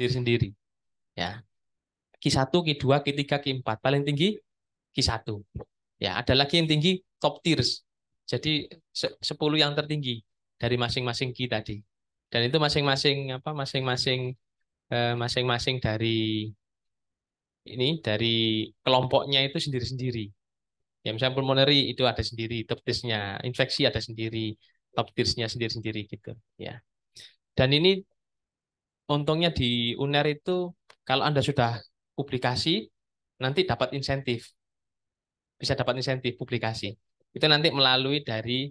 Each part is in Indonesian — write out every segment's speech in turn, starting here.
sendiri-sendiri. Ya, Q1, Q2, Q3, Q4. Paling tinggi Q1. Ya, ada lagi yang tinggi top tiers. Jadi 10 yang tertinggi dari masing-masing Q tadi. Dan itu masing-masing apa masing-masing dari kelompoknya itu sendiri-sendiri. Ya, misalnya pulmonary itu ada sendiri, top tiers-nya, infeksi ada sendiri, top tiers-nya sendiri-sendiri gitu. Ya. Dan ini untungnya di UNER itu kalau Anda sudah publikasi nanti dapat insentif, bisa dapat insentif publikasi. Itu nanti melalui dari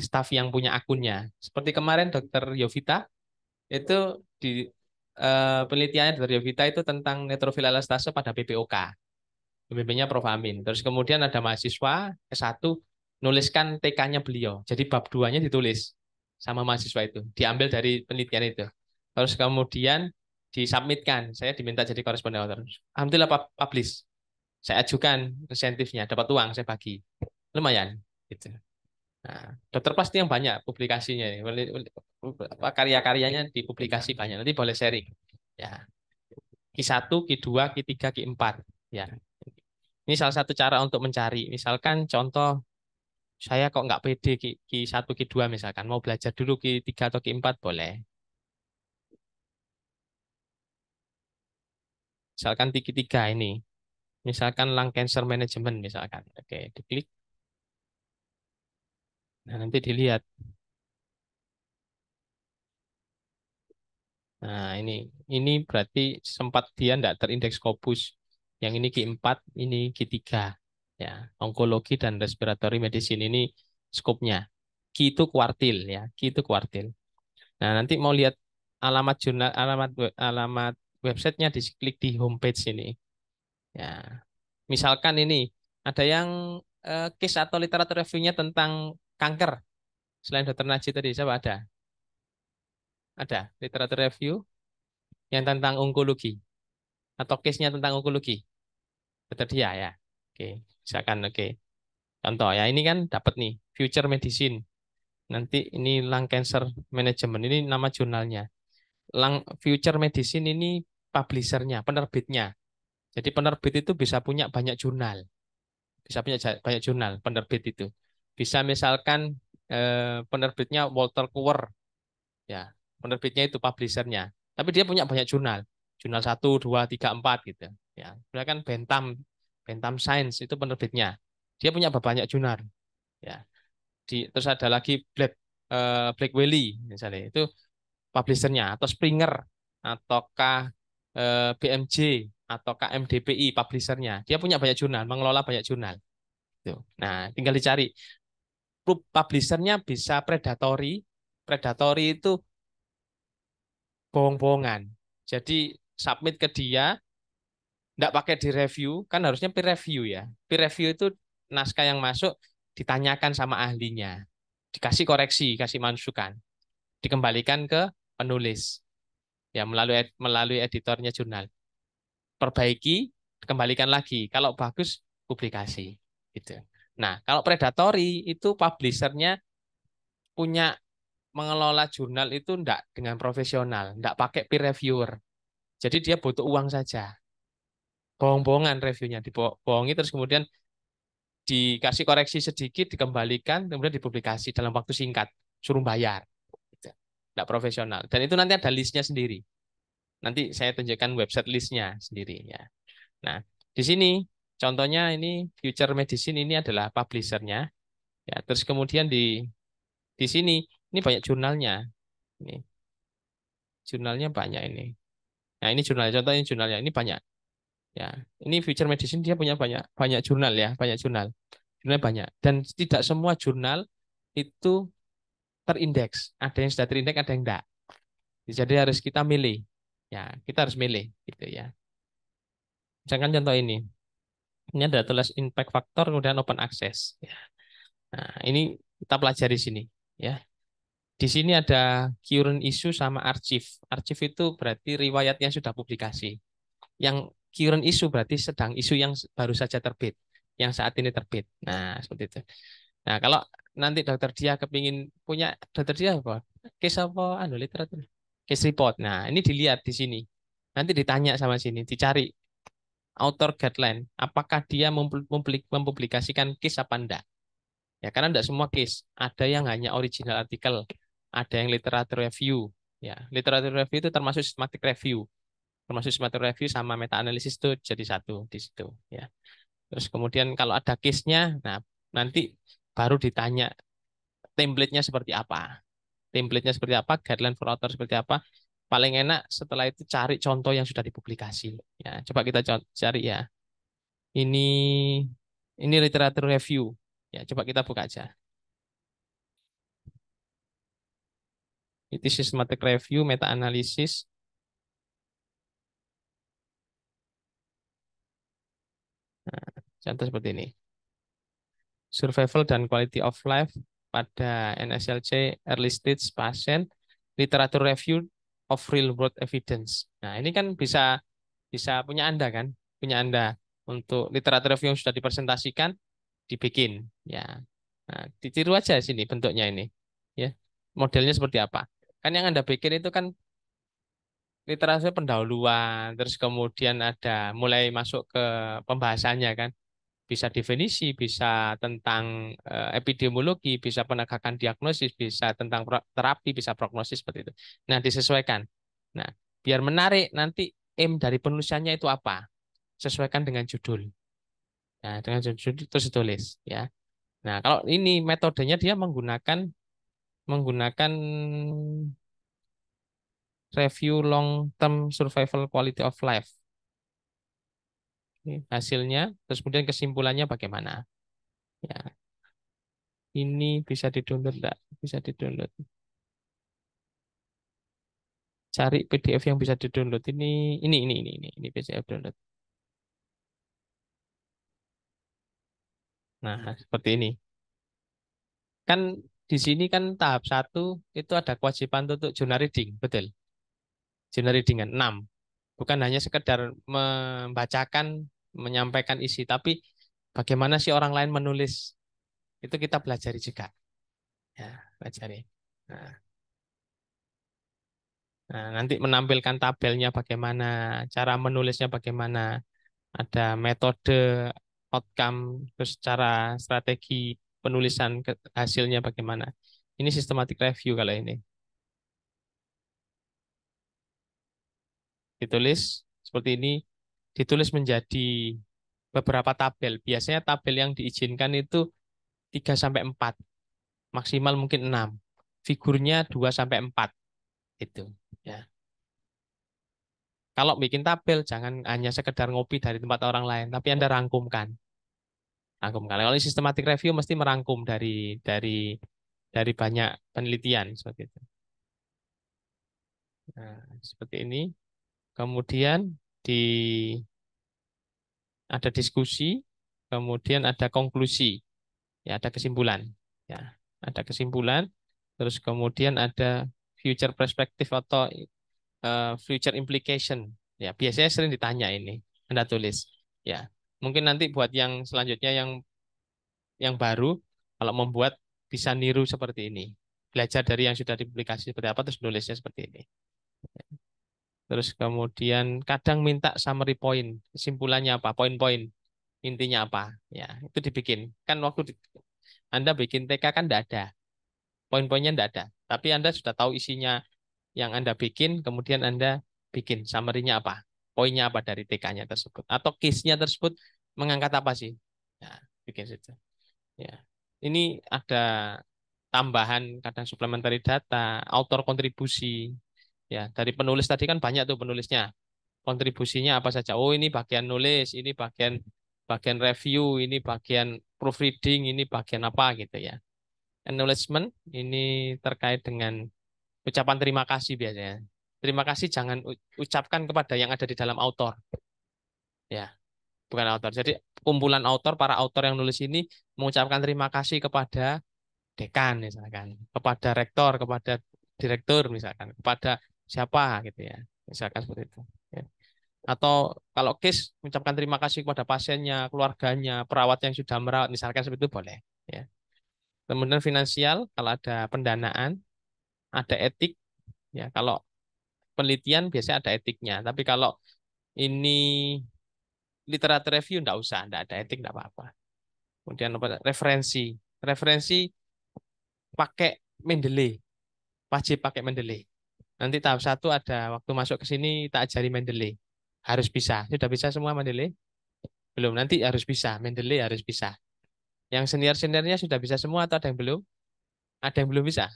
staf yang punya akunnya. Seperti kemarin Dokter Yovita itu di penelitiannya Dokter Yovita itu tentang neutrofil elastase pada PPOK. Pembimbingnya Prof. Amin. Terus kemudian ada mahasiswa S1 nuliskan TK-nya beliau. Jadi bab 2-nya ditulis sama mahasiswa itu. Diambil dari penelitian itu. Terus kemudian disubmitkan. Saya diminta jadi koresponden author. Alhamdulillah publish. Saya ajukan insentifnya, dapat uang, saya bagi. Lumayan. Gitu. Nah, dokter pasti yang banyak publikasinya. Karya-karyanya dipublikasi banyak. Nanti boleh sharing. Ya. Q1, Q2, Q3, Q4. Ya. Ini salah satu cara untuk mencari. Misalkan contoh, saya kok nggak pede Q1, Q2 misalkan. Mau belajar dulu Q3 atau Q4 boleh. Misalkan Q3 ini. Misalkan lung cancer management misalkan. Oke, diklik. Nah, nanti dilihat. Nah, ini berarti sempat dia tidak terindeks Scopus. Yang ini Q4, ini Q3. Ya, onkologi dan respiratory medicine ini skopnya. Q itu kuartil ya, Q itu kuartil. Nah, nanti mau lihat alamat jurnal, alamat websitenya, diklik di homepage ini. Ya, misalkan ini ada yang case atau literatur review-nya tentang kanker. Selain Dokter Najib tadi, siapa ada? Ada literatur review yang tentang onkologi atau case-nya tentang onkologi. Dokter dia ya. Oke, misalkan oke. Contoh ya, ini kan dapat nih Future Medicine. Nanti ini lung cancer management, ini nama jurnalnya. Lung Future Medicine ini publishernya, penerbitnya. Jadi penerbit itu bisa punya banyak jurnal, bisa punya banyak jurnal penerbit itu. Bisa misalkan penerbitnya Walter Cower, ya penerbitnya itu publishernya. Tapi dia punya banyak jurnal, jurnal 1, 2, 3, 4 gitu. Ya, misalkan Bentham, Bentham Science itu penerbitnya. Dia punya banyak jurnal. Ya, terus ada lagi Black Wiley misalnya itu publishernya, atau Springer, ataukah BMJ, ataukah MDPI publishernya. Dia punya banyak jurnal, mengelola banyak jurnal. Tuh. Nah, tinggal dicari. Publishernya bisa predatory. Predatory itu bohong-bohongan. Jadi submit ke dia, nggak pakai di review, kan harusnya peer review ya. Peer review itu naskah yang masuk ditanyakan sama ahlinya, dikasih koreksi, kasih masukan, dikembalikan ke penulis ya melalui editornya jurnal. Perbaiki, kembalikan lagi. Kalau bagus, publikasi. Gitu. Nah, kalau predatory itu publishernya punya mengelola jurnal itu enggak dengan profesional, enggak pakai peer reviewer. Jadi dia butuh uang saja. Bohong-bohongan reviewnya, dibohongi terus kemudian dikasih koreksi sedikit, dikembalikan, kemudian dipublikasi dalam waktu singkat, suruh bayar. Gitu. Enggak profesional. Dan itu nanti ada listnya sendiri. Nanti saya tunjukkan website listnya sendiri ya. Nah, di sini contohnya ini Future Medicine ini adalah publishernya. Ya, terus kemudian di sini ini banyak jurnalnya. Ini jurnalnya banyak ini. Nah, ini jurnal contohnya jurnalnya ini banyak. Ya, ini Future Medicine dia punya banyak banyak jurnal ya, banyak jurnal. Jurnalnya banyak dan tidak semua jurnal itu terindeks. Ada yang sudah terindeks, ada yang enggak. Jadi harus kita milih. Ya, kita harus milih gitu ya. Misalkan contoh ini. Ini ada tulis impact factor kemudian open access. Ya. Nah, ini kita pelajari sini ya. Di sini ada current issue sama archive. Archive itu berarti riwayat yang sudah publikasi. Yang current issue berarti sedang isu yang baru saja terbit, yang saat ini terbit. Nah, seperti itu. Nah, kalau nanti dokter dia kepingin punya dokter dia apa? Case apa anu literatur? case report. Nah, ini dilihat di sini. Nanti ditanya sama sini, dicari author guideline, apakah dia mempublikasikan case apa enggak. Ya, karena enggak semua case. Ada yang hanya original artikel, ada yang literature review. Ya, literature review itu termasuk systematic review. Termasuk systematic review sama meta analisis itu jadi satu di situ. Ya. Terus kemudian kalau ada case-nya, nah nanti baru ditanya template-nya seperti apa. Template-nya seperti apa, guideline for author seperti apa. Paling enak setelah itu cari contoh yang sudah dipublikasi. Ya, coba kita cari ya. Ini literature review. Ya, coba kita buka aja. Itu systematic review, meta analisis. Nah, contoh seperti ini. Survival dan quality of life pada NSLC early stage pasien, literature review of real world evidence. Nah, ini kan bisa bisa punya Anda kan? Punya Anda untuk literature review yang sudah dipresentasikan dibikin ya. Nah, ditiru aja sini bentuknya ini. Ya. Modelnya seperti apa? Kan yang Anda bikin itu kan literasi pendahuluan, terus kemudian ada mulai masuk ke pembahasannya kan. Bisa definisi, bisa tentang epidemiologi, bisa penegakan diagnosis, bisa tentang terapi, bisa prognosis seperti itu. Nah, disesuaikan. Nah, biar menarik nanti aim dari penulisannya itu apa? Sesuaikan dengan judul. Nah, dengan judul itu ditulis ya. Nah, kalau ini metodenya dia menggunakan review long term survival quality of life. Ini hasilnya, terus kemudian kesimpulannya bagaimana? Ya, ini bisa di-download enggak? Bisa di-download. Cari PDF yang bisa di-download. Ini PDF download. Nah, seperti ini. Kan di sini kan tahap satu itu ada kewajiban untuk journal reading, betul? Journal reading kan 6. Bukan hanya sekedar membacakan, menyampaikan isi, tapi bagaimana sih orang lain menulis. Itu kita pelajari juga. Ya, pelajari. Nah, nanti menampilkan tabelnya bagaimana, cara menulisnya bagaimana, ada metode, outcome, terus cara strategi penulisan hasilnya bagaimana. Ini systematic review kalau ini. Ditulis seperti ini, ditulis menjadi beberapa tabel. Biasanya tabel yang diizinkan itu 3 sampai 4, maksimal mungkin 6. Figurnya 2 sampai 4 itu, ya. Kalau bikin tabel jangan hanya sekedar ngopi dari tempat orang lain, tapi Anda rangkumkan. Rangkumkan. Kalau systematic review mesti merangkum dari banyak penelitian seperti itu. Nah, seperti ini. Kemudian di ada diskusi, kemudian ada konklusi, ya ada kesimpulan, ya ada kesimpulan, terus kemudian ada future perspective atau future implication, ya biasanya sering ditanya ini, Anda tulis, ya mungkin nanti buat yang selanjutnya yang baru, kalau membuat bisa niru seperti ini, belajar dari yang sudah dipublikasi seperti apa, terus nulisnya seperti ini. Terus kemudian kadang minta summary point, kesimpulannya apa, poin-poin, intinya apa. Ya, itu dibikin. Kan waktu Anda bikin TK kan tidak ada, poin-poinnya tidak ada. Tapi Anda sudah tahu isinya yang Anda bikin, kemudian Anda bikin summary-nya apa, poinnya apa dari TK-nya tersebut. Atau case-nya tersebut mengangkat apa sih. Ya, bikin situ. Ya. Ini ada tambahan kadang supplementary data, author kontribusi. Ya, dari penulis tadi kan banyak tuh penulisnya. Kontribusinya apa saja? Oh, ini bagian nulis, ini bagian bagian review, ini bagian proofreading, ini bagian apa gitu ya. Acknowledgement ini terkait dengan ucapan terima kasih biasanya. Terima kasih jangan ucapkan kepada yang ada di dalam autor, ya, bukan autor. Jadi kumpulan autor, para autor yang nulis ini mengucapkan terima kasih kepada dekan misalkan, kepada rektor, kepada direktur misalkan, kepada siapa gitu ya. Misalkan seperti itu. Ya. Atau kalau case mengucapkan terima kasih kepada pasiennya, keluarganya, perawat yang sudah merawat, misalkan seperti itu boleh. Ya. Kemudian finansial, kalau ada pendanaan, ada etik, ya kalau penelitian biasanya ada etiknya. Tapi kalau ini literatur review enggak ada etik enggak apa-apa. Kemudian apa? Referensi. Referensi pakai Mendeley, wajib pakai Mendeley. Nanti tahap satu ada waktu masuk ke sini tak ajari Mendeley. Harus bisa. Sudah bisa semua Mendeley? Belum. Nanti harus bisa. Mendeley harus bisa. Yang senior-seniornya sudah bisa semua atau ada yang belum? Ada yang belum bisa?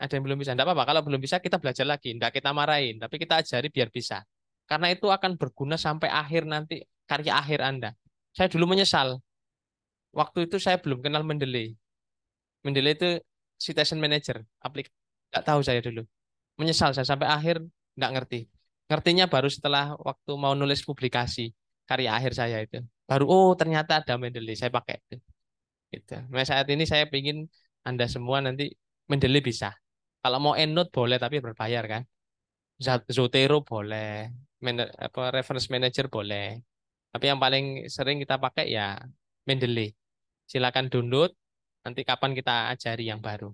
Ada yang belum bisa. Tidak apa-apa. Kalau belum bisa kita belajar lagi. Tidak kita marahin. Tapi kita ajari biar bisa. Karena itu akan berguna sampai akhir nanti karya akhir Anda. Saya dulu menyesal. Waktu itu saya belum kenal Mendeley. Mendeley itu citation manager. Nggak tahu saya dulu. Menyesal saya sampai akhir nggak ngerti. Ngertinya baru setelah waktu mau nulis publikasi karya akhir saya itu. Baru oh ternyata ada Mendeley. Saya pakai itu. Gitu. Nah, saat ini saya ingin Anda semua nanti Mendeley bisa. Kalau mau EndNote boleh tapi berbayar kan. Zotero boleh, reference manager boleh. Tapi yang paling sering kita pakai ya Mendeley. Silakan download. Nanti kapan kita ajari yang baru.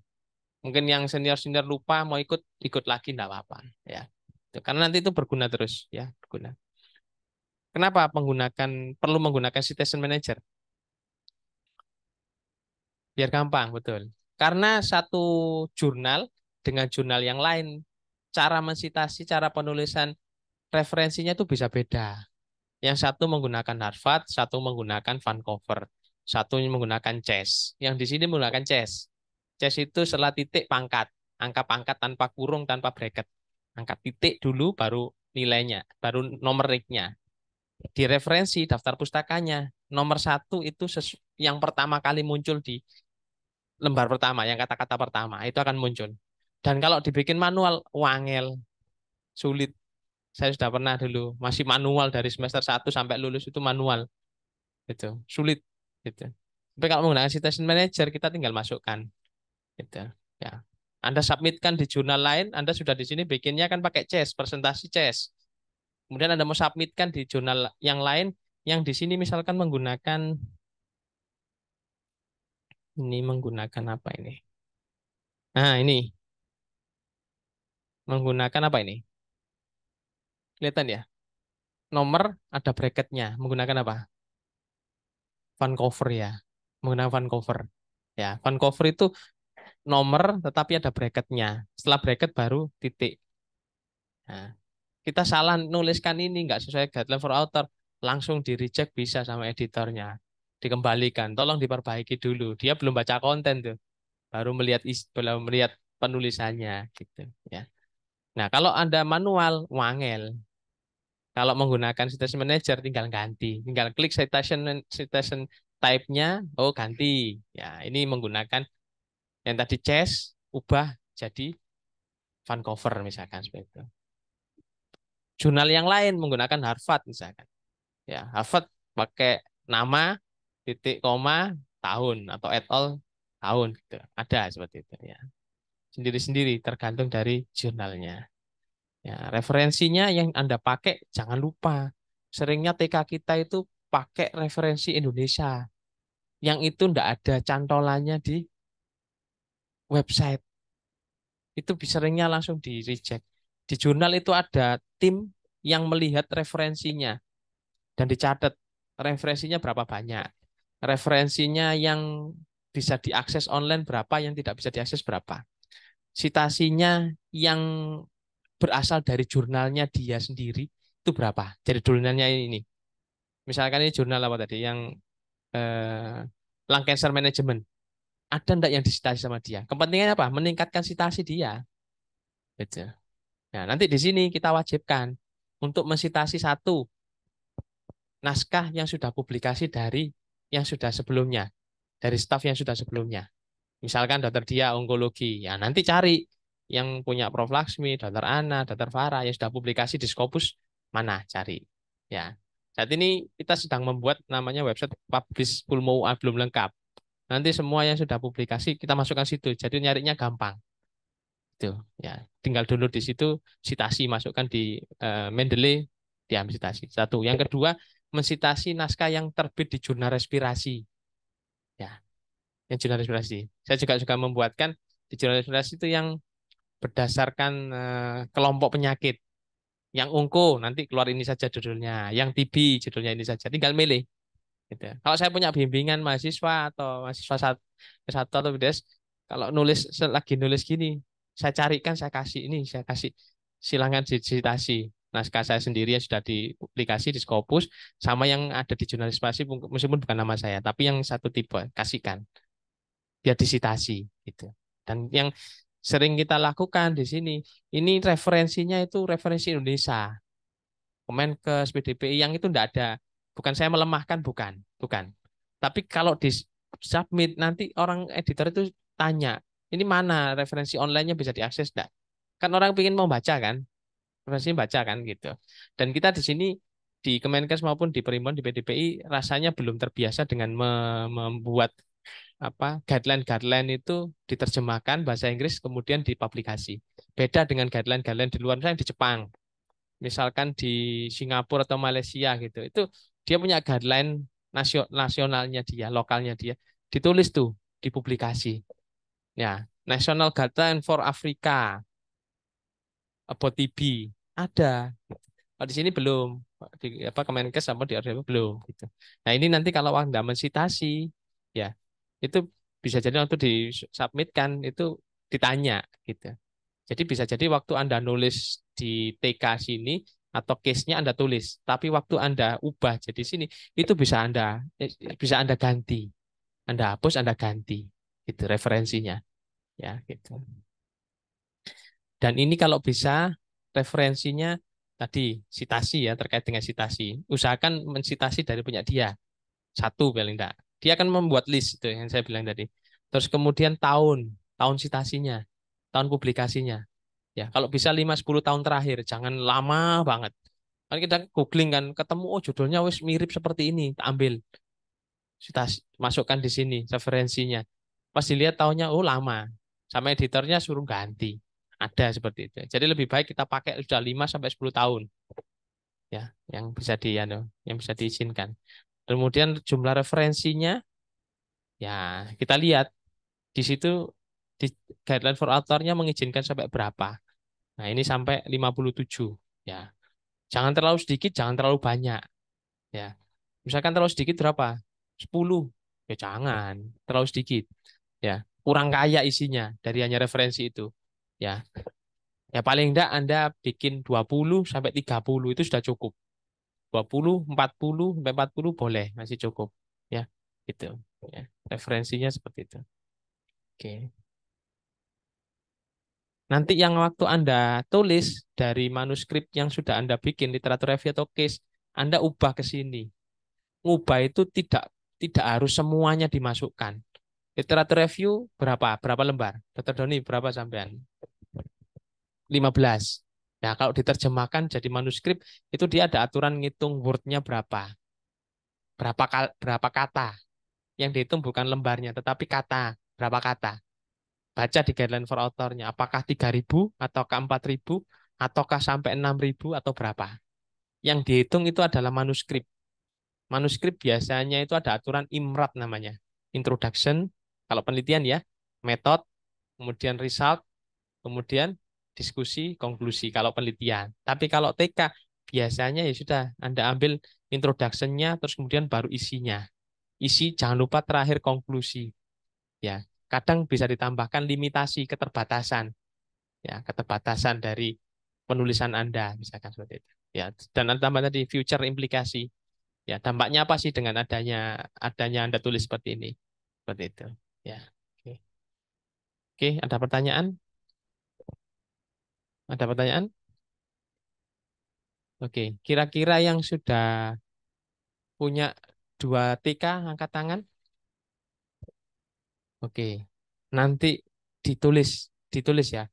Mungkin yang senior-senior lupa mau ikut ikut lagi enggak apa-apa ya. Karena nanti itu berguna terus ya, berguna. Kenapa perlu menggunakan citation manager? Biar gampang, betul. Karena satu jurnal dengan jurnal yang lain, cara mensitasi, cara penulisan referensinya itu bisa beda. Yang satu menggunakan Harvard, satu menggunakan Vancouver, satu menggunakan Chess. Yang di sini menggunakan Chess. Chess itu setelah titik pangkat, angka pangkat tanpa kurung, tanpa bracket. Angkat titik dulu, baru nilainya, baru numeriknya. Di referensi daftar pustakanya, nomor satu itu yang pertama kali muncul di lembar pertama, yang kata-kata pertama, itu akan muncul. Dan kalau dibikin manual, wangel, sulit. Saya sudah pernah dulu, masih manual dari semester 1 sampai lulus itu manual. Gitu, sulit. Gitu. Tapi kalau menggunakan citation manager, kita tinggal masukkan. Gitu. Ya. Anda submitkan di jurnal lain, Anda sudah di sini bikinnya kan pakai CES, presentasi CES. Kemudian Anda mau submitkan di jurnal yang lain, yang di sini misalkan menggunakan apa ini? Nah, ini menggunakan apa ini? Kelihatan ya? Nomor ada bracketnya. Menggunakan apa? Vancouver ya. Menggunakan Vancouver. Ya, Vancouver itu nomor tetapi ada bracketnya. Setelah bracket baru titik. Nah, kita salah nuliskan ini nggak sesuai guideline for author, langsung di reject bisa sama editornya. Dikembalikan. Tolong diperbaiki dulu. Dia belum baca konten tuh. Baru melihat penulisannya gitu ya. Nah, kalau Anda manual, wangel. Kalau menggunakan citation manager tinggal ganti, tinggal klik citation type-nya, oh ganti. Ya, ini menggunakan yang tadi Chess ubah jadi Vancouver misalkan seperti itu. Jurnal yang lain menggunakan Harvard misalkan. Ya, Harvard pakai nama titik koma tahun atau et al tahun gitu. Ada seperti itu ya. Sendiri-sendiri tergantung dari jurnalnya. Ya, referensinya yang Anda pakai jangan lupa. Seringnya TK kita itu pakai referensi Indonesia. Yang itu ndak ada cantolannya di website. Itu seringnya langsung di reject. Di jurnal itu ada tim yang melihat referensinya dan dicatat referensinya berapa banyak. Referensinya yang bisa diakses online berapa, yang tidak bisa diakses berapa. Citasinya yang berasal dari jurnalnya dia sendiri itu berapa? Jadi jurnalnya ini. Misalkan ini jurnal apa tadi yang eh, lung cancer management. Ada enggak yang disitasi sama dia? Kepentingannya apa? Meningkatkan citasi dia. Gitu. Nah, nanti di sini kita wajibkan untuk mensitasi satu naskah yang sudah publikasi dari yang sudah sebelumnya, dari staf yang sudah sebelumnya. Misalkan dokter dia onkologi, ya nanti cari yang punya Prof. Laksmi, dokter Ana, dokter Farah yang sudah publikasi di Scopus mana cari. Ya, saat ini kita sedang membuat namanya website Publish Pulmo belum lengkap. Nanti semua yang sudah publikasi kita masukkan situ, jadi nyarinya gampang. Itu ya, tinggal download di situ, citasi masukkan di Mendeley, diambil citasi. Satu. Yang kedua, mensitasi naskah yang terbit di jurnal respirasi. Ya, yang jurnal respirasi. Saya juga membuatkan di jurnal respirasi itu yang berdasarkan kelompok penyakit. Yang onko nanti keluar ini saja judulnya, yang TB judulnya ini saja, tinggal milih. Gitu. Kalau saya punya bimbingan mahasiswa atau mahasiswa satu atau BDS, kalau lagi nulis gini, saya carikan, saya kasih ini, saya kasih silangan disitasi. Naskah saya sendiri yang sudah dipublikasi di Scopus, sama yang ada di jurnal spasi, meskipun bukan nama saya, tapi yang satu tipe, kasihkan, biar disitasi. Gitu. Dan yang sering kita lakukan di sini, ini referensinya itu referensi Indonesia. Kemenkes, PDPI yang itu enggak ada. Bukan saya melemahkan, bukan, bukan. Tapi kalau di submit nanti orang editor itu tanya, ini mana referensi online-nya bisa diakses enggak? Kan orang ingin mau baca kan, referensi baca kan gitu. Dan kita di sini di Kemenkes maupun di Perimbon di PDPI rasanya belum terbiasa dengan membuat apa guideline-guideline itu diterjemahkan bahasa Inggris kemudian dipublikasi. Beda dengan guideline-guideline di luar, misalnya di Jepang, misalkan di Singapura atau Malaysia gitu, itu dia punya guideline nasionalnya dia, lokalnya dia, ditulis tuh, dipublikasi. Ya, National Guideline for Africa about TB ada. Kalau di sini belum, di apa Kemenkes sama di RDP belum gitu. Nah ini nanti kalau Anda mensitasi, ya itu bisa jadi waktu disubmitkan itu ditanya gitu. Jadi bisa jadi waktu Anda nulis di TK sini atau case-nya Anda tulis, tapi waktu Anda ubah jadi sini itu bisa Anda ganti. Anda hapus, Anda ganti. Itu referensinya ya gitu. Dan ini kalau bisa referensinya tadi sitasi ya terkait dengan sitasi. Usahakan mensitasi dari punya dia. Satu paling enggak. Dia akan membuat list itu yang saya bilang tadi. Terus kemudian tahun sitasinya, tahun publikasinya. Ya, kalau bisa 5-10 tahun terakhir, jangan lama banget. Kan kita googling kan, ketemu oh judulnya wis mirip seperti ini, ambil. Citasi, masukkan di sini referensinya. Pas dilihat tahunnya oh lama. Sama editornya suruh ganti. Ada seperti itu. Jadi lebih baik kita pakai sudah 5-10 tahun ya, yang bisa yang bisa diizinkan. Kemudian jumlah referensinya ya kita lihat di situ di guideline for author-nya mengizinkan sampai berapa. Nah, ini sampai 57 ya. Jangan terlalu sedikit, jangan terlalu banyak ya. Misalkan terlalu sedikit berapa? 10. Ya jangan, terlalu sedikit. Ya, kurang kaya isinya dari hanya referensi itu. Ya. Ya paling enggak Anda bikin 20-30 itu sudah cukup. 20, 40 sampai 40 boleh, masih cukup. Ya, gitu. Ya, referensinya seperti itu. Oke. Nanti yang waktu Anda tulis dari manuskrip yang sudah Anda bikin, literatur review atau case, Anda ubah ke sini. Ubah itu tidak harus semuanya dimasukkan. Literatur review berapa? Berapa lembar? Dr. Doni berapa sampean? 15. Nah, kalau diterjemahkan jadi manuskrip, itu dia ada aturan ngitung word-nya berapa. Berapa kata. Yang dihitung bukan lembarnya, tetapi kata. Berapa kata. Baca di guideline for author-nya. Apakah 3.000, ataukah 4.000, ataukah sampai 6.000, atau berapa. Yang dihitung itu adalah manuskrip. Manuskrip biasanya itu ada aturan IMRAT namanya. Introduction, kalau penelitian ya, method, kemudian result, kemudian diskusi, konklusi kalau penelitian. Tapi kalau TK biasanya ya sudah Anda ambil introduction-nya terus kemudian baru isinya. Isi jangan lupa terakhir konklusi. Ya, kadang bisa ditambahkan limitasi, keterbatasan. Ya, keterbatasan dari penulisan Anda misalkan seperti itu. Ya, dan Anda tambah tadi future implikasi. Ya, dampaknya apa sih dengan adanya Anda tulis seperti ini? Seperti itu. Ya. Oke. Oke, ada pertanyaan? Ada pertanyaan? Oke, kira-kira yang sudah punya 2 TK angkat tangan? Oke, nanti ditulis, ditulis ya.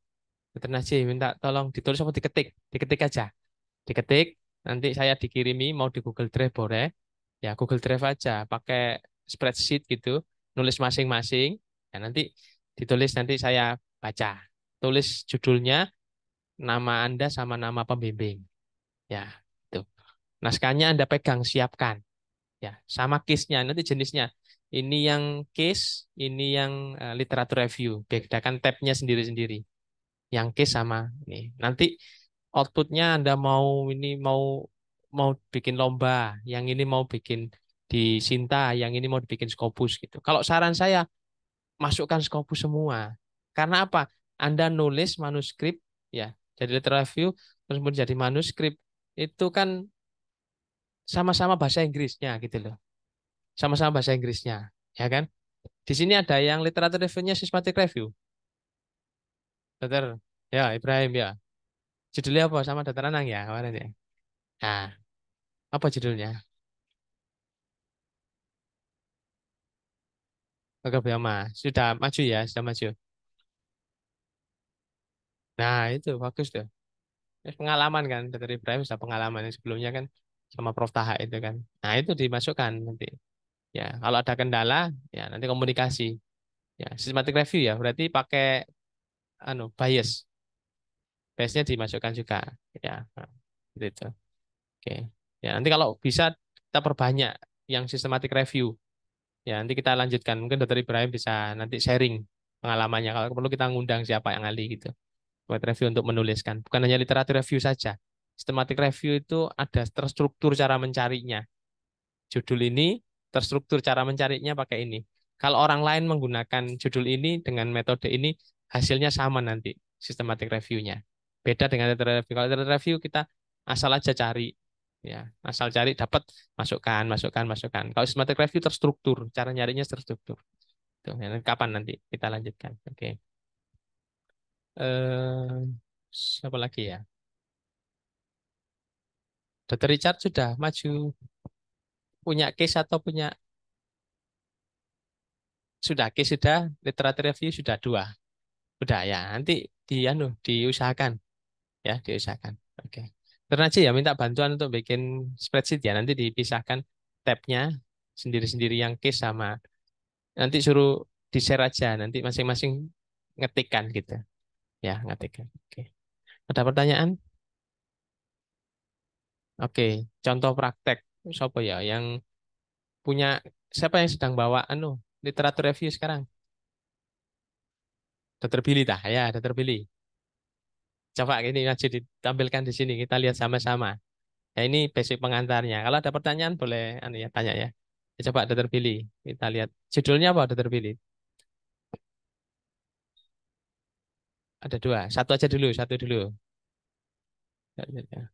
Dr. Najih minta tolong ditulis apa diketik? Diketik aja. Diketik, nanti saya dikirimi mau di Google Drive boleh. Ya Google Drive aja, pakai spreadsheet gitu, nulis masing-masing. Ya nanti ditulis nanti saya baca. Tulis judulnya, nama Anda sama nama pembimbing. Ya, itu. Naskahnya Anda pegang, siapkan. Ya, sama case-nya nanti jenisnya. Ini yang case, ini yang literatur review. Bedakan tab-nya sendiri-sendiri. yang case sama ini. Nanti outputnya Anda mau ini mau bikin lomba, yang ini mau bikin di Sinta, yang ini mau dibikin Scopus gitu. Kalau saran saya masukkan Scopus semua. Karena apa? Anda nulis manuskrip ya, jadi letter review terus kemudian jadi manuskrip itu kan sama-sama bahasa Inggrisnya gitu loh. Sama-sama bahasa Inggrisnya, ya kan? Di sini ada yang literatur reviewnya systematic review. Dokter, ya Ibrahim ya. Judulnya apa sama Dokter Anang ya kemarin ya. Nah, apa judulnya? Oke, Bioma. Sudah maju ya, sudah maju. Nah, itu bagus tuh. Pengalaman kan, Dokter Ibrahim sudah pengalaman yang sebelumnya kan sama Prof. Taha itu kan. Nah, itu dimasukkan nanti. Ya, kalau ada kendala, ya nanti komunikasi. Ya, systematic review ya, berarti pakai bias. Biasnya dimasukkan juga. Ya, nah, gitu. Oke. Ya, nanti kalau bisa kita perbanyak yang systematic review. Ya, nanti kita lanjutkan. Mungkin Dokter Ibrahim bisa nanti sharing pengalamannya. Kalau perlu kita ngundang siapa yang ahli gitu. Buat review untuk menuliskan. Bukan hanya literatur review saja. Systematic review itu ada terstruktur cara mencarinya. Judul ini terstruktur cara mencarinya pakai ini. Kalau orang lain menggunakan judul ini dengan metode ini, hasilnya sama nanti systematic review-nya. Beda dengan literatur review. Kalau literatur review kita asal aja cari, ya asal cari dapat masukkan, masukkan, masukkan. Kalau systematic review terstruktur, cara nyarinya terstruktur. Tuh, ya, kapan nanti kita lanjutkan? Oke. Eh, siapa lagi ya? Dr. Richard sudah maju, punya case atau punya sudah case sudah literatur review sudah dua. Udah ya, nanti diusahakan ya, diusahakan. Oke. Terus aja ya minta bantuan untuk bikin spreadsheet ya, nanti dipisahkan tabnya sendiri-sendiri yang case sama nanti suruh di-share aja, nanti masing-masing ngetikkan gitu. Ya, ngetikkan. Oke. Ada pertanyaan? Oke, contoh praktek siapa ya yang punya siapa yang sedang bawa literatur review sekarang? Dokter Billy tah ya, Dokter Billy. Coba ini aja ditampilkan di sini kita lihat sama-sama. Ya ini basic pengantarnya. Kalau ada pertanyaan boleh ya tanya ya. Ya, coba Dokter Billy kita lihat judulnya apa Dokter Billy? Ada dua. Satu aja dulu, satu dulu. Ya, ya, ya.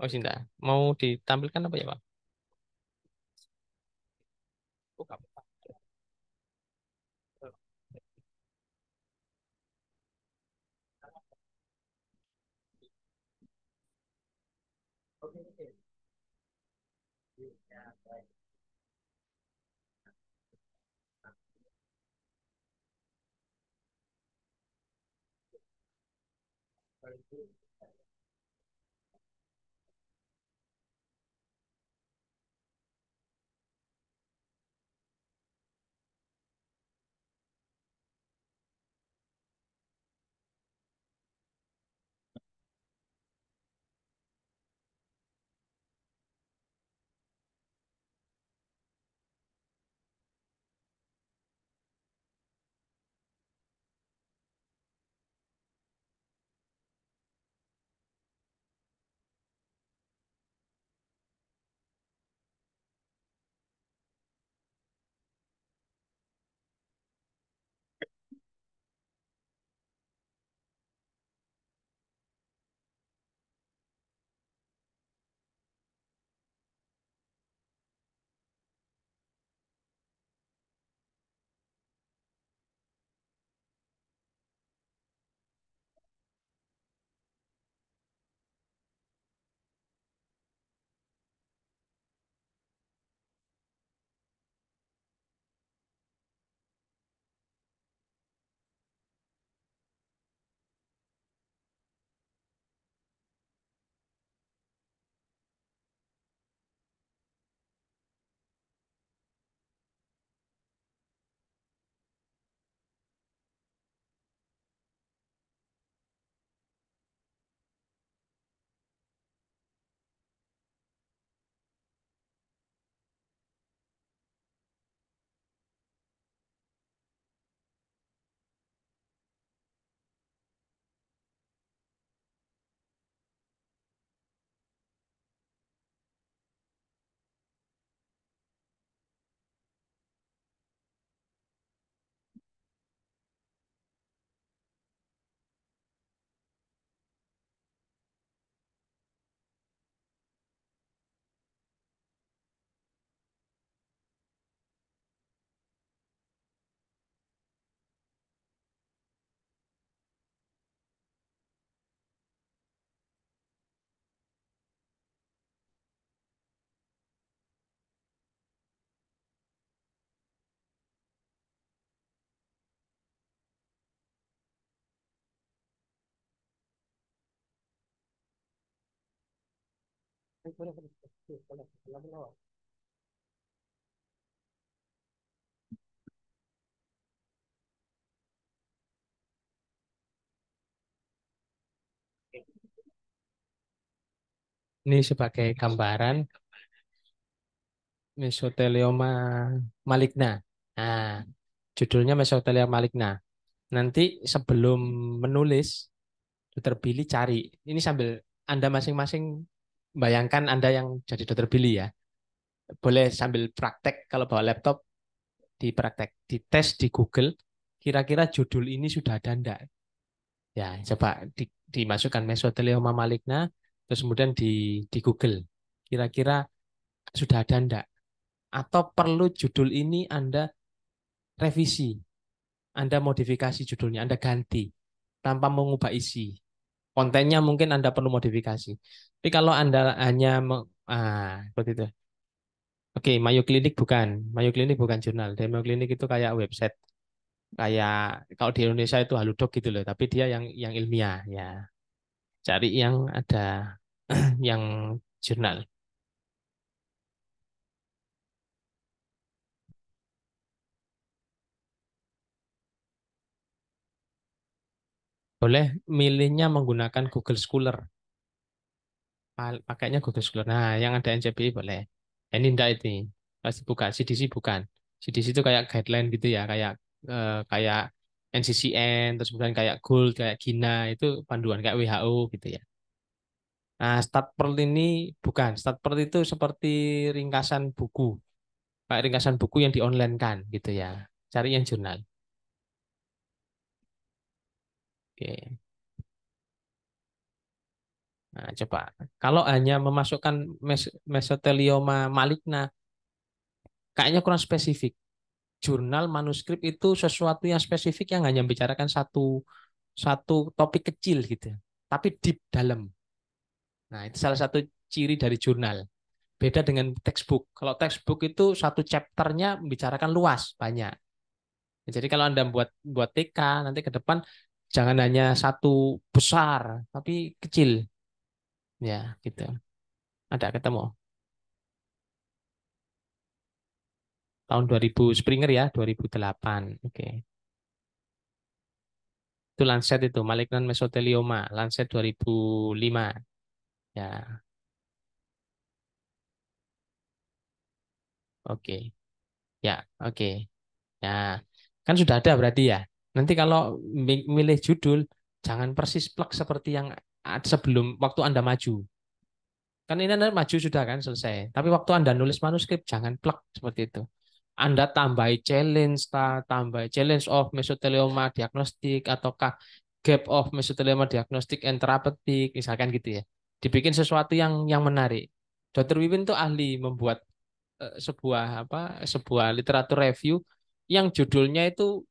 Oh Sinta, mau ditampilkan apa ya Pak? Buka, buka. Oke, oke. Ya, baik. Ini sebagai gambaran Mesothelioma maligna. Nah, judulnya Mesothelioma maligna. Nanti sebelum menulis, dokter Billy cari. Ini sambil Anda masing-masing bayangkan Anda yang jadi dokter Billy ya. Boleh sambil praktek kalau bawa laptop dipraktek, dites di Google. Kira-kira judul ini sudah ada enggak? Ya, coba dimasukkan mesothelioma maligna, terus kemudian di Google. Kira-kira sudah ada enggak? Atau perlu judul ini Anda revisi, Anda modifikasi judulnya, Anda ganti tanpa mengubah isi. Kontennya mungkin Anda perlu modifikasi. Tapi kalau Anda hanya seperti itu. Oke, Mayo Clinic bukan. Mayo Clinic bukan jurnal. Mayo Clinic itu kayak website. Kayak kalau di Indonesia itu Halodoc gitu loh, tapi dia yang ilmiah ya. Cari yang ada yang jurnal. Boleh milihnya menggunakan Google Scholar. Pakainya Google Scholar. Nah, yang ada NCBI boleh. Ini enggak ini. Pasti bukan. CDC bukan. CDC itu kayak guideline gitu ya, kayak NCCN, terus kemudian kayak GOLD, kayak GINA itu panduan kayak WHO gitu ya. Nah, Startpearl ini bukan. Startpearl itu seperti ringkasan buku, kayak ringkasan buku yang di online kan gitu ya. Cari yang jurnal. Oke. Nah, coba. Kalau hanya memasukkan mesotelioma maligna, kayaknya kurang spesifik. Jurnal manuskrip itu sesuatu yang spesifik yang hanya membicarakan satu satu topik kecil gitu, tapi deep dalam. Nah, itu salah satu ciri dari jurnal. Beda dengan textbook. Kalau textbook itu satu chapternya membicarakan luas, banyak. Jadi kalau Anda buat buat TK nanti ke depan jangan hanya satu besar, tapi kecil. Ya, gitu. Ada ketemu. Tahun 2000 Springer ya, 2008. Oke. Itu Lancet itu, malignant mesothelioma, Lancet 2005. Ya, oke. Ya, oke. Ya, kan sudah ada berarti ya. Nanti kalau milih judul, jangan persis plek seperti yang sebelum waktu Anda maju. Kan ini Anda maju sudah kan selesai. Tapi waktu Anda nulis manuskrip, jangan plek seperti itu. Anda tambahi challenge of mesothelioma diagnostik ataukah gap of mesothelioma diagnostik and therapeutic misalkan gitu ya. Dibikin sesuatu yang menarik. Dokter Wiwin tuh ahli membuat sebuah literatur review yang judulnya itu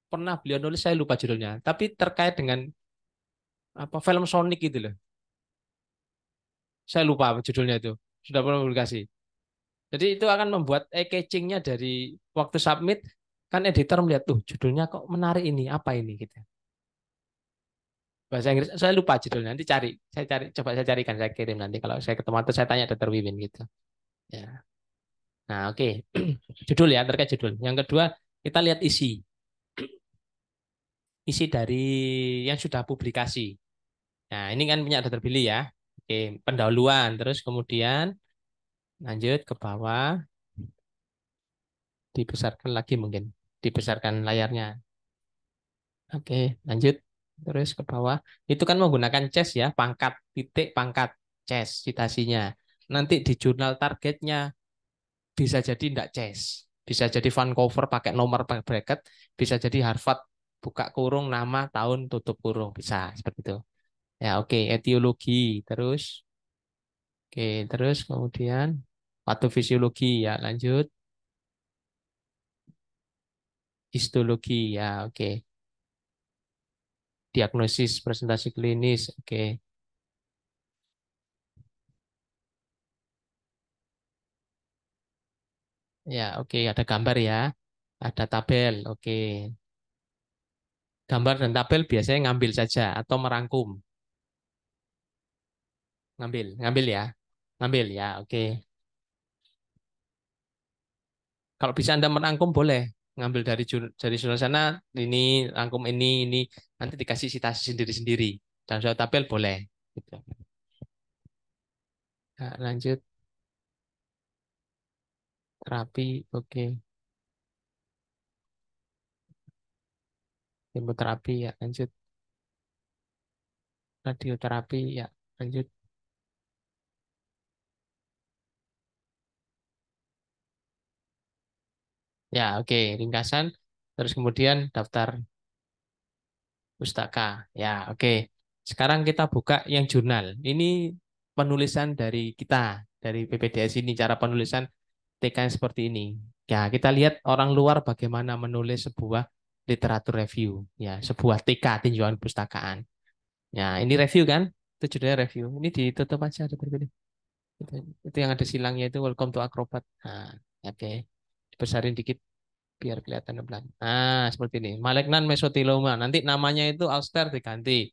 pernah beliau nulis saya lupa judulnya, tapi terkait dengan apa film Sonic gitu loh. Saya lupa apa judulnya itu. Sudah pernah publikasi. Jadi itu akan membuat eye-catchingnya dari waktu submit kan editor melihat tuh judulnya kok menarik ini apa ini gitu. Bahasa Inggris saya lupa judulnya nanti cari saya cari coba saya carikan saya kirim nanti kalau saya ketemu atau saya tanya Dokter Wiwin gitu ya. Nah oke. Judul ya terkait judul. Yang kedua kita lihat isi dari yang sudah publikasi. Nah ini kan punya Dokter Billy ya. Oke pendahuluan terus kemudian lanjut ke bawah dibesarkan lagi mungkin dibesarkan layarnya. Oke, lanjut terus ke bawah. Itu kan menggunakan CHES ya, pangkat, titik, pangkat, CHES, citasinya. Nanti di jurnal targetnya bisa jadi tidak CHES. Bisa jadi Vancouver pakai nomor bracket, bisa jadi Harvard buka kurung nama tahun tutup kurung, bisa seperti itu. Ya, oke, etiologi, terus oke, terus kemudian patofisiologi ya, lanjut histologi ya, oke. Diagnosis presentasi klinis, oke. Ya, oke, ada gambar ya. Ada tabel, oke. Gambar dan tabel biasanya ngambil saja atau merangkum. Ngambil, ngambil ya. Ngambil ya, oke. Kalau bisa Anda merangkum boleh ngambil dari jurnal sana ini rangkum ini nanti dikasih citasi sendiri-sendiri dan suatu tabel boleh. Gitu. Nah, lanjut terapi, oke. Kemoterapi ya, lanjut radioterapi ya, lanjut. Ya, oke, ringkasan. Terus kemudian daftar pustaka. Ya, oke. Sekarang kita buka yang jurnal. Ini penulisan dari kita, dari PPDS ini, cara penulisan TK yang seperti ini. Ya, kita lihat orang luar bagaimana menulis sebuah literatur review. Ya, sebuah TK, tinjauan pustakaan. Ya, ini review kan? Itu judulnya review. Ini ditutup aja, ada berbeda. Itu, itu yang ada silangnya itu Welcome to Acrobat. Nah, oke. Besarin dikit biar kelihatan pelan. Nah, seperti ini. Malignant mesothelioma. Nanti namanya itu Alster diganti.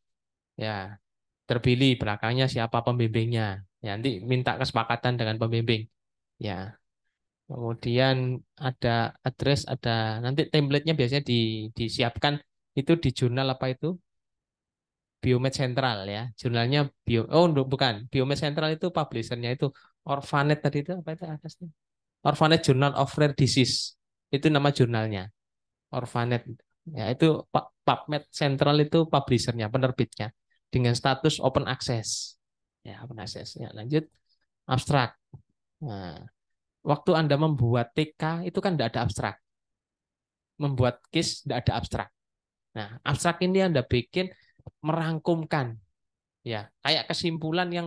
Ya, terpilih belakangnya siapa pembimbingnya. Ya, nanti minta kesepakatan dengan pembimbing. Ya, kemudian ada address, ada nanti template-nya biasanya disiapkan itu di jurnal apa itu? Biomed Central ya. Jurnalnya bukan. Biomed Central itu publishernya itu Orphanet tadi itu apa itu atasnya? Orphanet Journal of Rare Disease. Itu nama jurnalnya. Orphanet. Ya, itu PubMed Central itu publishernya, penerbitnya dengan status open access. Ya, open access. Ya, lanjut abstrak. Nah, waktu Anda membuat TK itu kan tidak ada abstrak. Membuat case tidak ada abstrak. Nah, abstrak ini Anda bikin merangkumkan ya, kayak kesimpulan yang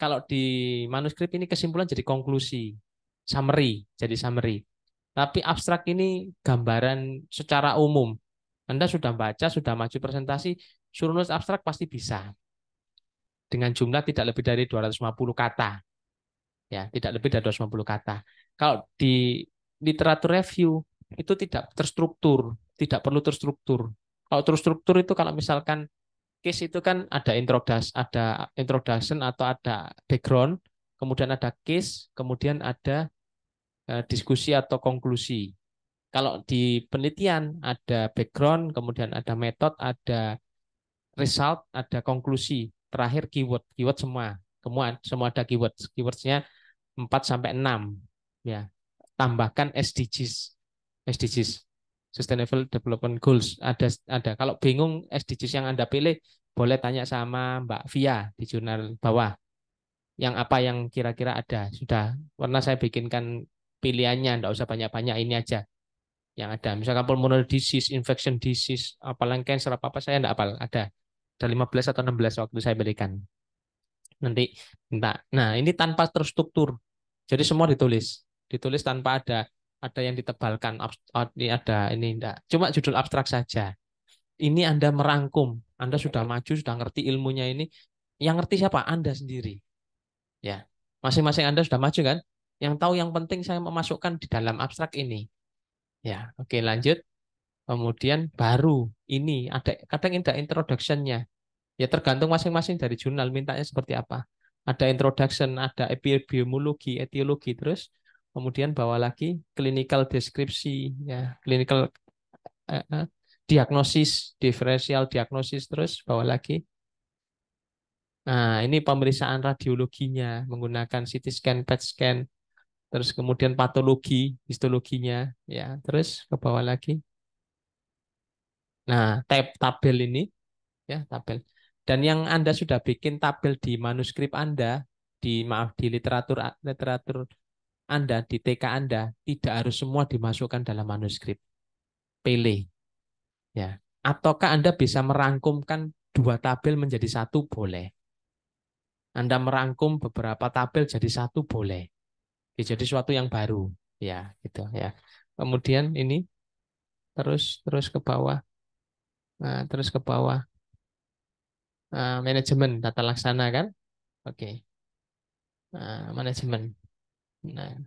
kalau di manuskrip ini kesimpulan jadi konklusi, summary, jadi summary. Tapi abstrak ini gambaran secara umum. Anda sudah baca, sudah maju presentasi, suruh nulis abstrak pasti bisa. Dengan jumlah tidak lebih dari 250 kata. Ya, tidak lebih dari 250 kata. Kalau di literatur review itu tidak terstruktur, tidak perlu terstruktur. Kalau terstruktur itu kalau misalkan case itu kan ada introduction atau ada background, kemudian ada case, kemudian ada diskusi atau konklusi. Kalau di penelitian ada background, kemudian ada metode, ada result, ada konklusi, terakhir keyword, keyword semua ada keyword, keywordsnya 4 sampai 6 ya. Tambahkan SDGs, SDGs, Sustainable Development Goals. Ada. Kalau bingung SDGs yang Anda pilih, boleh tanya sama Mbak Via di jurnal bawah. Yang apa yang kira-kira ada sudah. Karena saya bikinkan pilihannya, enggak usah banyak-banyak ini aja yang ada. Misalkan pulmonary disease, infection disease, apalan cancer, apa-apa saya enggak apal. Ada 15 atau 16 waktu saya berikan. Nanti minta. Nah, ini tanpa terstruktur. Jadi semua ditulis. Ditulis tanpa ada yang ditebalkan. Ini ada ini enggak. Cuma judul abstrak saja. Ini Anda merangkum. Anda sudah maju, sudah ngerti ilmunya ini. Yang ngerti siapa? Anda sendiri. Ya. Masing-masing Anda sudah maju kan? Yang tahu yang penting saya memasukkan di dalam abstrak ini. Ya, oke lanjut. Kemudian baru ini ada kadang ada introduction-nya. Ya tergantung masing-masing dari jurnal mintanya seperti apa. Ada introduction, ada epidemiologi, etiologi, terus kemudian bawa lagi clinical deskripsi, ya clinical eh, eh, diagnosis, differential diagnosis, terus bawa lagi. Nah, ini pemeriksaan radiologinya menggunakan CT scan, PET scan, terus kemudian patologi, histologinya, ya, terus ke bawah lagi. Nah, tabel ini ya tabel. Dan yang Anda sudah bikin tabel di manuskrip Anda, di literatur literatur Anda, di TK Anda, tidak harus semua dimasukkan dalam manuskrip. Pilih ya. Ataukah Anda bisa merangkumkan dua tabel menjadi satu boleh. Anda merangkum beberapa tabel jadi satu boleh. Jadi suatu yang baru ya gitu ya. Kemudian ini terus terus ke bawah. Nah, terus ke bawah. Manajemen tata laksana kan? Oke. Manajemen. Nah,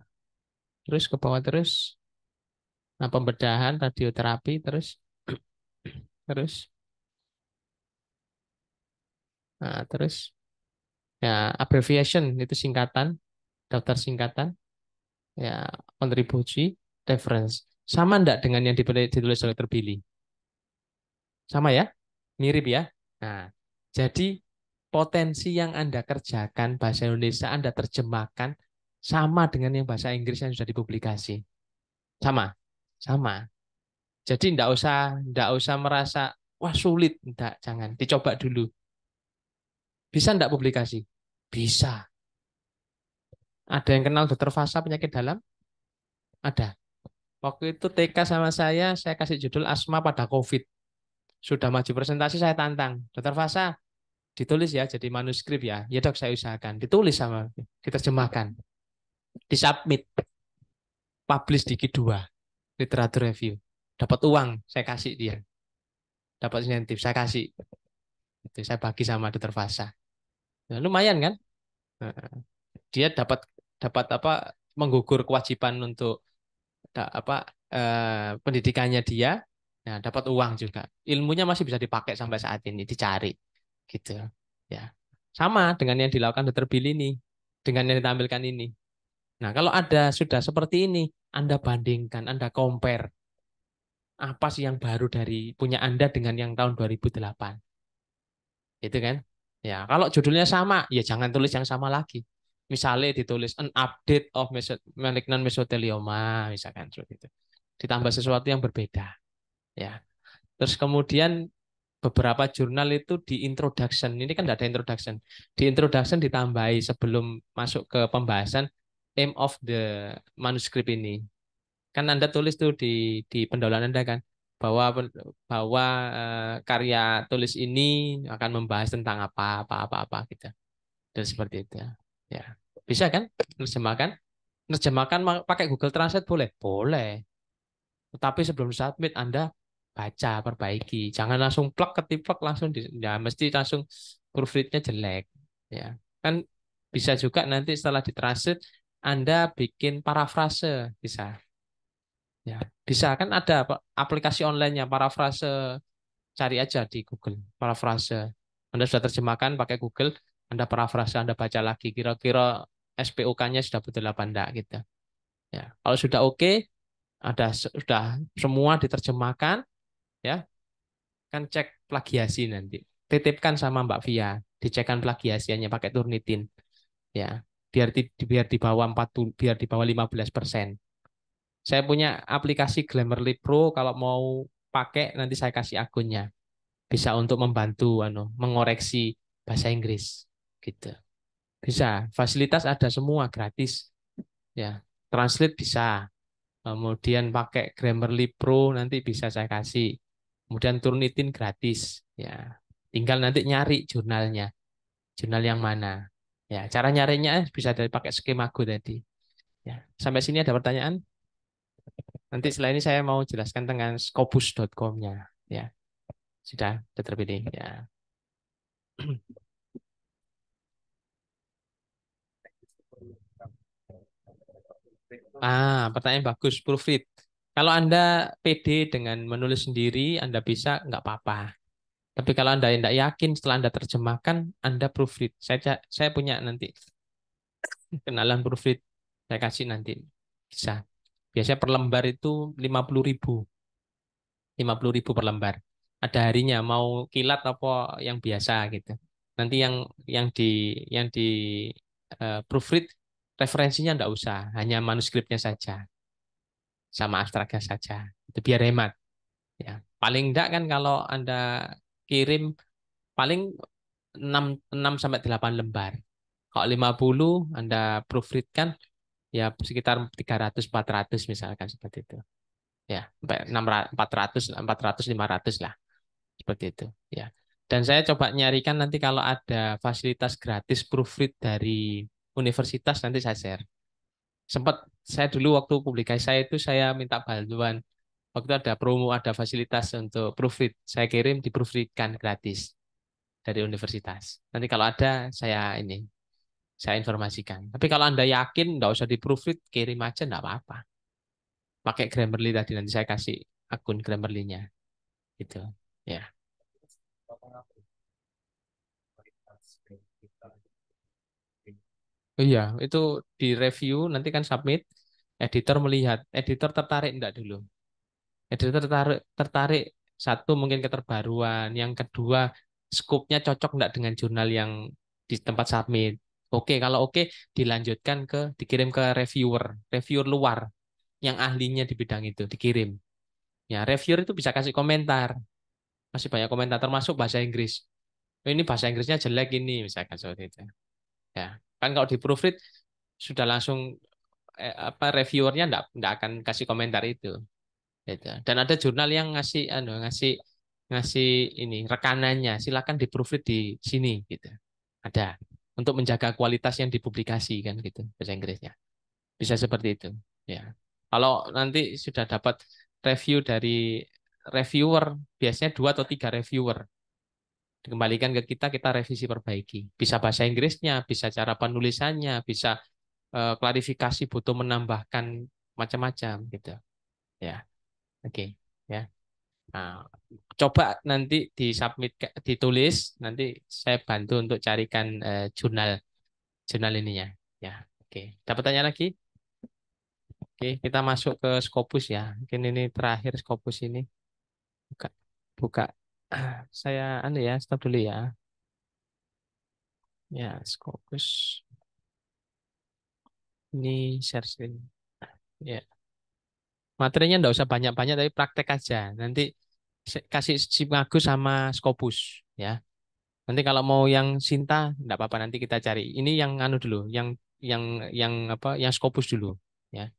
terus ke bawah terus. Nah, pembedahan, radioterapi, terus terus terus Ya, abbreviation itu singkatan, daftar singkatan, ya, kontribusi, reference. Sama enggak dengan yang ditulis oleh terpilih? Sama ya? Mirip ya? Nah, jadi potensi yang Anda kerjakan bahasa Indonesia Anda terjemahkan sama dengan yang bahasa Inggris yang sudah dipublikasi. Sama. Sama. Jadi enggak usah merasa wah sulit, enggak, jangan. Dicoba dulu. Bisa enggak publikasi? Bisa. Ada yang kenal dokter Fasa penyakit dalam? Ada. Waktu itu TK sama saya kasih judul asma pada COVID. Sudah maju presentasi saya tantang. Dokter Fasa, ditulis ya jadi manuskrip ya. Ya dok, saya usahakan. Ditulis sama, diterjemahkan, disubmit, publish di Q2, literatur review. Dapat uang, saya kasih dia. Dapat insentif, saya kasih. Itu saya bagi sama dokter Fasa. Nah, lumayan kan? Nah, dia dapat dapat apa menggugur kewajiban untuk apa pendidikannya dia. Nah, dapat uang juga. Ilmunya masih bisa dipakai sampai saat ini, dicari gitu. Ya. Sama dengan yang dilakukan dokter Bill ini, dengan yang ditampilkan ini. Nah, kalau ada sudah seperti ini, Anda bandingkan, Anda compare apa sih yang baru dari punya Anda dengan yang tahun 2008. Itu kan? Ya, kalau judulnya sama, ya jangan tulis yang sama lagi. Misalnya ditulis an update of malignant mesothelioma, misalkan seperti itu. Ditambah sesuatu yang berbeda, ya. Terus kemudian beberapa jurnal itu di introduction, ini kan tidak ada introduction. Di introduction ditambahi sebelum masuk ke pembahasan aim of the manuskrip ini. Kan Anda tulis tuh di pendahuluan Anda kan bahwa bahwa karya tulis ini akan membahas tentang apa gitu. Dan seperti itu. Ya. Bisa kan? Terjemahkan? Terjemahkan pakai Google Translate boleh? Boleh. Tetapi sebelum submit Anda baca, perbaiki. Jangan langsung plek ketiplek langsung ya mesti langsung proofreadnya jelek. Ya. Kan bisa juga nanti setelah ditranslate Anda bikin parafrase bisa. Ya, bisa kan ada aplikasi online-nya parafrase, cari aja di Google parafrase. Anda sudah terjemahkan pakai Google, Anda parafrase, Anda baca lagi kira-kira SPOK-nya sudah betul apa enggak gitu. Ya, kalau sudah oke, ada sudah semua diterjemahkan, ya, kan cek plagiasi nanti. Titipkan sama Mbak Via, dicekkan plagiasinya pakai Turnitin, ya. Biar di bawah 40, biar di bawah 15%. Saya punya aplikasi Grammarly Pro, kalau mau pakai nanti saya kasih akunnya. Bisa untuk membantu mengoreksi bahasa Inggris gitu. Bisa, fasilitas ada semua gratis ya. Translate bisa. Kemudian pakai Grammarly Pro nanti bisa saya kasih. Kemudian Turnitin gratis ya. Tinggal nanti nyari jurnalnya. Jurnal yang mana? Ya, cara nyarinya bisa dari pakai skemago tadi. Ya. Sampai sini ada pertanyaan? Nanti setelah ini saya mau jelaskan tentang scopus.com-nya. Ya, sudah terpilih. Ya. Pertanyaan bagus, proofread. Kalau Anda pede dengan menulis sendiri, Anda bisa, nggak apa-apa. Tapi kalau Anda tidak yakin, setelah Anda terjemahkan, Anda proofread. Saya punya nanti kenalan proofread. Saya kasih nanti. Bisa. Biasanya per lembar itu 50.000. 50.000 per lembar. Ada harinya mau kilat apa yang biasa gitu. Nanti yang di proofread referensinya enggak usah, hanya manuskripnya saja sama abstraknya saja. Itu biar hemat ya. Paling enggak kan kalau Anda kirim paling 6 sampai 8 lembar. Kalau 50 Anda proofread kan ya sekitar 300 400 misalkan seperti itu. Ya, sampai 600 400 500 lah. Seperti itu ya. Dan saya coba nyarikan nanti kalau ada fasilitas gratis proofread dari universitas nanti saya share. Sempat saya dulu waktu publikasi saya itu saya minta bantuan. Waktu ada promo, ada fasilitas untuk proofread. Saya kirim di proofreadkan gratis dari universitas. Nanti kalau ada saya informasikan. Tapi kalau Anda yakin nggak usah di proofread, kirim aja nggak apa-apa. Pakai Grammarly tadi nanti saya kasih akun Grammarly-nya gitu. Ya. Iya, itu di review nanti kan submit, editor melihat, editor tertarik enggak dulu. Editor tertarik, tertarik satu mungkin keterbaruan, yang kedua scope-nya cocok enggak dengan jurnal yang di tempat submit. Oke, kalau oke dilanjutkan ke dikirim ke reviewer, reviewer luar yang ahlinya di bidang itu dikirim. Ya, reviewer itu bisa kasih komentar, masih banyak komentar termasuk bahasa Inggris. "Oh, ini bahasa Inggrisnya jelek ini misalkan seperti itu. Ya, kan kalau di proofread sudah langsung apa reviewernya enggak akan kasih komentar itu. Gitu. Dan ada jurnal yang ngasih ngasih ngasih ini rekanannya, silakan di proofread di sini gitu. Ada untuk menjaga kualitas yang dipublikasi kan gitu bahasa Inggrisnya. Bisa seperti itu. Ya. Kalau nanti sudah dapat review dari reviewer, biasanya dua atau tiga reviewer dikembalikan ke kita, kita revisi perbaiki. Bisa bahasa Inggrisnya, bisa cara penulisannya, bisa klarifikasi butuh menambahkan macam-macam gitu. Ya, oke. Ya. Nah, coba nanti disubmit, ditulis, nanti saya bantu untuk carikan jurnal jurnal ininya. Ya, oke. Dapat tanya lagi? Oke, kita masuk ke Scopus ya. Mungkin ini terakhir Scopus ini. Buka, buka. Saya ya, stop dulu ya. Ya, Scopus. Ini share screen. Ya, materinya nggak usah banyak-banyak, tapi praktek aja. Nanti kasih Simagus sama Scopus ya. Nanti kalau mau yang Sinta, enggak apa-apa nanti kita cari. Ini yang anu dulu, yang yang apa? Yang Scopus dulu, ya.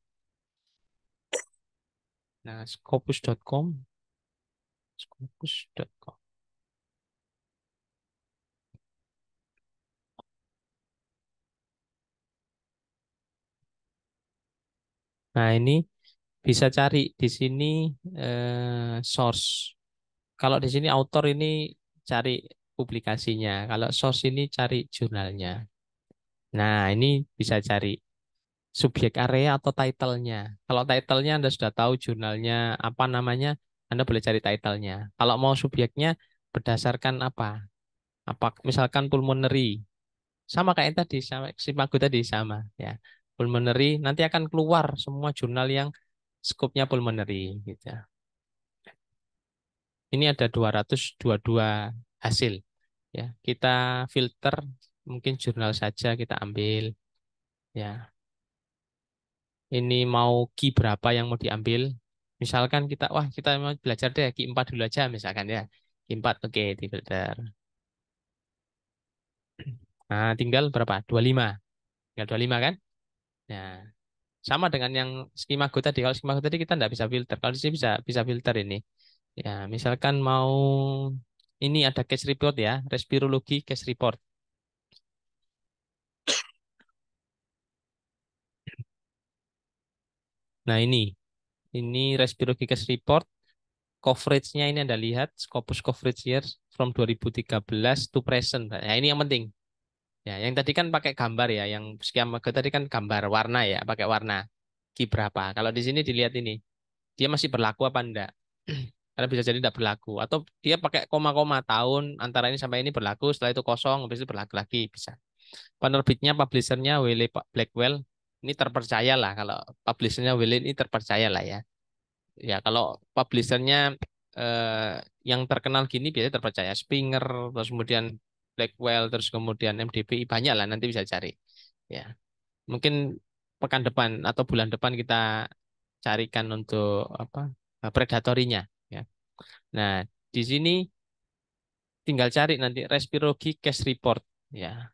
Nah, scopus.com, scopus.com. Nah, ini bisa cari di sini source. Kalau di sini author ini cari publikasinya. Kalau source ini cari jurnalnya. Nah, ini bisa cari subjek area atau title-nya. Kalau title-nya Anda sudah tahu jurnalnya apa namanya, Anda boleh cari title-nya. Kalau mau subjeknya berdasarkan apa? Apa misalkan pulmonary, sama kayak yang tadi, sama si Magu tadi sama ya. Pulmonary nanti akan keluar semua jurnal yang skopnya pulmonary gitu. Ini ada 222 hasil ya. Kita filter mungkin jurnal saja kita ambil ya. Ini mau key berapa yang mau diambil. Misalkan kita, wah kita mau belajar deh key 4 dulu aja misalkan ya. Key 4 oke di filter. Nah, tinggal berapa? 25. Tinggal 25 kan? Nah, sama dengan yang skema Go tadi. Kalau skema Go tadi kita nggak bisa filter. Kalau di sini bisa bisa filter ini. Ya, misalkan mau ini ada case report ya, respirologi case report. Nah, ini respirologi case report. Coverage-nya ini Anda lihat, Scopus coverage years from 2013 to present. Nah, ini yang penting. Ya, yang tadi kan pakai gambar ya, yang skema Go tadi kan gambar warna ya, pakai warna. Ki berapa? Kalau di sini dilihat ini, dia masih berlaku apa enggak? Karena bisa jadi tidak berlaku. Atau dia pakai koma-koma tahun antara ini sampai ini berlaku, setelah itu kosong, habis itu berlaku lagi bisa. Penerbitnya, publishernya Wiley Blackwell, ini terpercaya lah. Kalau publishernya Wiley ini terpercaya lah ya. Ya kalau publishernya yang terkenal gini biasanya terpercaya. Springer, terus kemudian Blackwell, terus kemudian MDPI banyak lah nanti bisa cari. Ya mungkin pekan depan atau bulan depan kita carikan untuk apa predatorinya. Ya. Nah, di sini tinggal cari nanti respirologi case report ya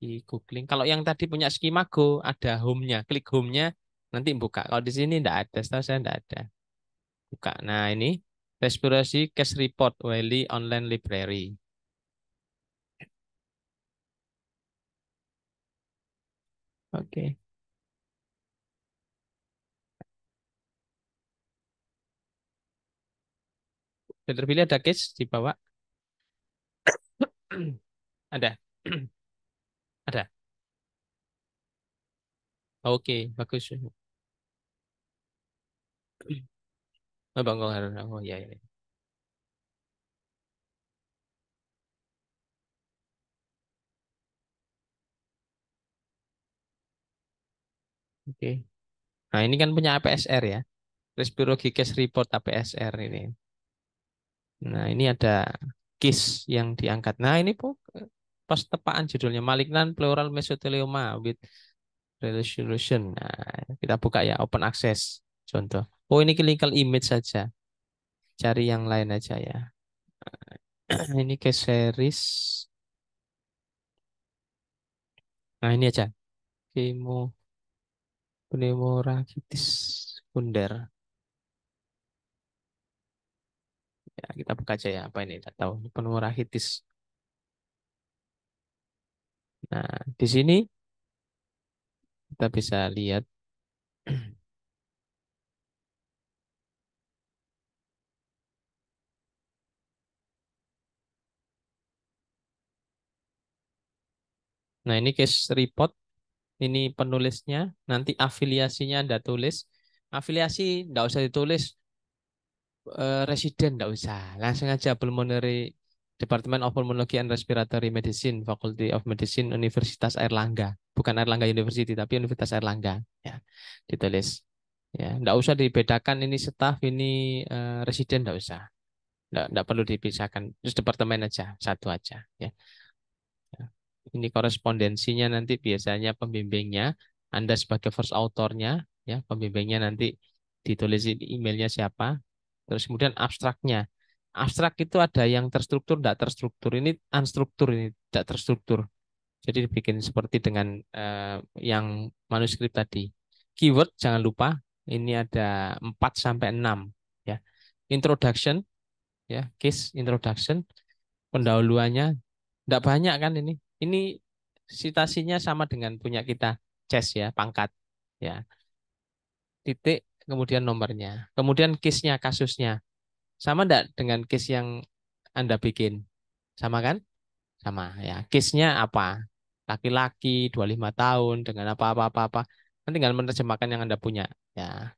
di googling. Kalau yang tadi punya Skimago ada home-nya, klik home-nya nanti buka. Kalau di sini enggak ada, setahu saya enggak ada. Buka. Nah, ini respirasi case report Wiley Online Library. Oke. Sudah terpilih ada case di bawah. Ada. Ada. Oke, bagus. Oh, Bang Kohar. Oh, iya, iya. Oke. Nah, ini kan punya APSR ya. Respirology Case Report APSR ini. Nah, ini ada case yang diangkat. Nah, ini pas tepaan judulnya Malignant Pleural Mesothelioma with Resolution. Nah, kita buka ya, open access. Contoh. Oh, ini clinical image saja. Cari yang lain aja ya. Ini case series. Nah, ini aja. Kemo pneumorakitis sekunder. Ya, kita buka aja ya. Apa ini? Tidak tahu. Pneumorakitis. Nah, di sini kita bisa lihat. Nah, ini case report. Ini penulisnya. Nanti afiliasinya Anda tulis. Afiliasi tidak usah ditulis. Residen tidak usah. Langsung aja Pulmonary Department of Pulmonology and Respiratory Medicine, Faculty of Medicine, Universitas Airlangga. Bukan Airlangga University, tapi Universitas Airlangga. Ya, ditulis. Ya, tidak usah dibedakan ini staf, ini residen, tidak usah. Tidak perlu dipisahkan. Terus departemen aja, satu aja. Ya. Ya. Ini korespondensinya nanti biasanya pembimbingnya, Anda sebagai first authornya, ya pembimbingnya nanti ditulis di emailnya siapa, terus kemudian abstraknya. Abstrak itu ada yang terstruktur, tidak terstruktur. Ini unstruktur, ini tidak terstruktur. Jadi dibikin seperti dengan yang manuskrip tadi. Keyword jangan lupa, ini ada 4 sampai 6 ya. Introduction ya, case introduction, pendahuluannya tidak banyak kan ini. Ini citasinya sama dengan punya kita, CES ya, pangkat. Ya, titik, kemudian nomornya. Kemudian case-nya, kasusnya. Sama enggak dengan case yang Anda bikin? Sama kan? Sama ya. Case-nya apa? Laki-laki, 25 tahun, dengan apa-apa-apa. Nanti tinggal menerjemahkan yang Anda punya. Ya.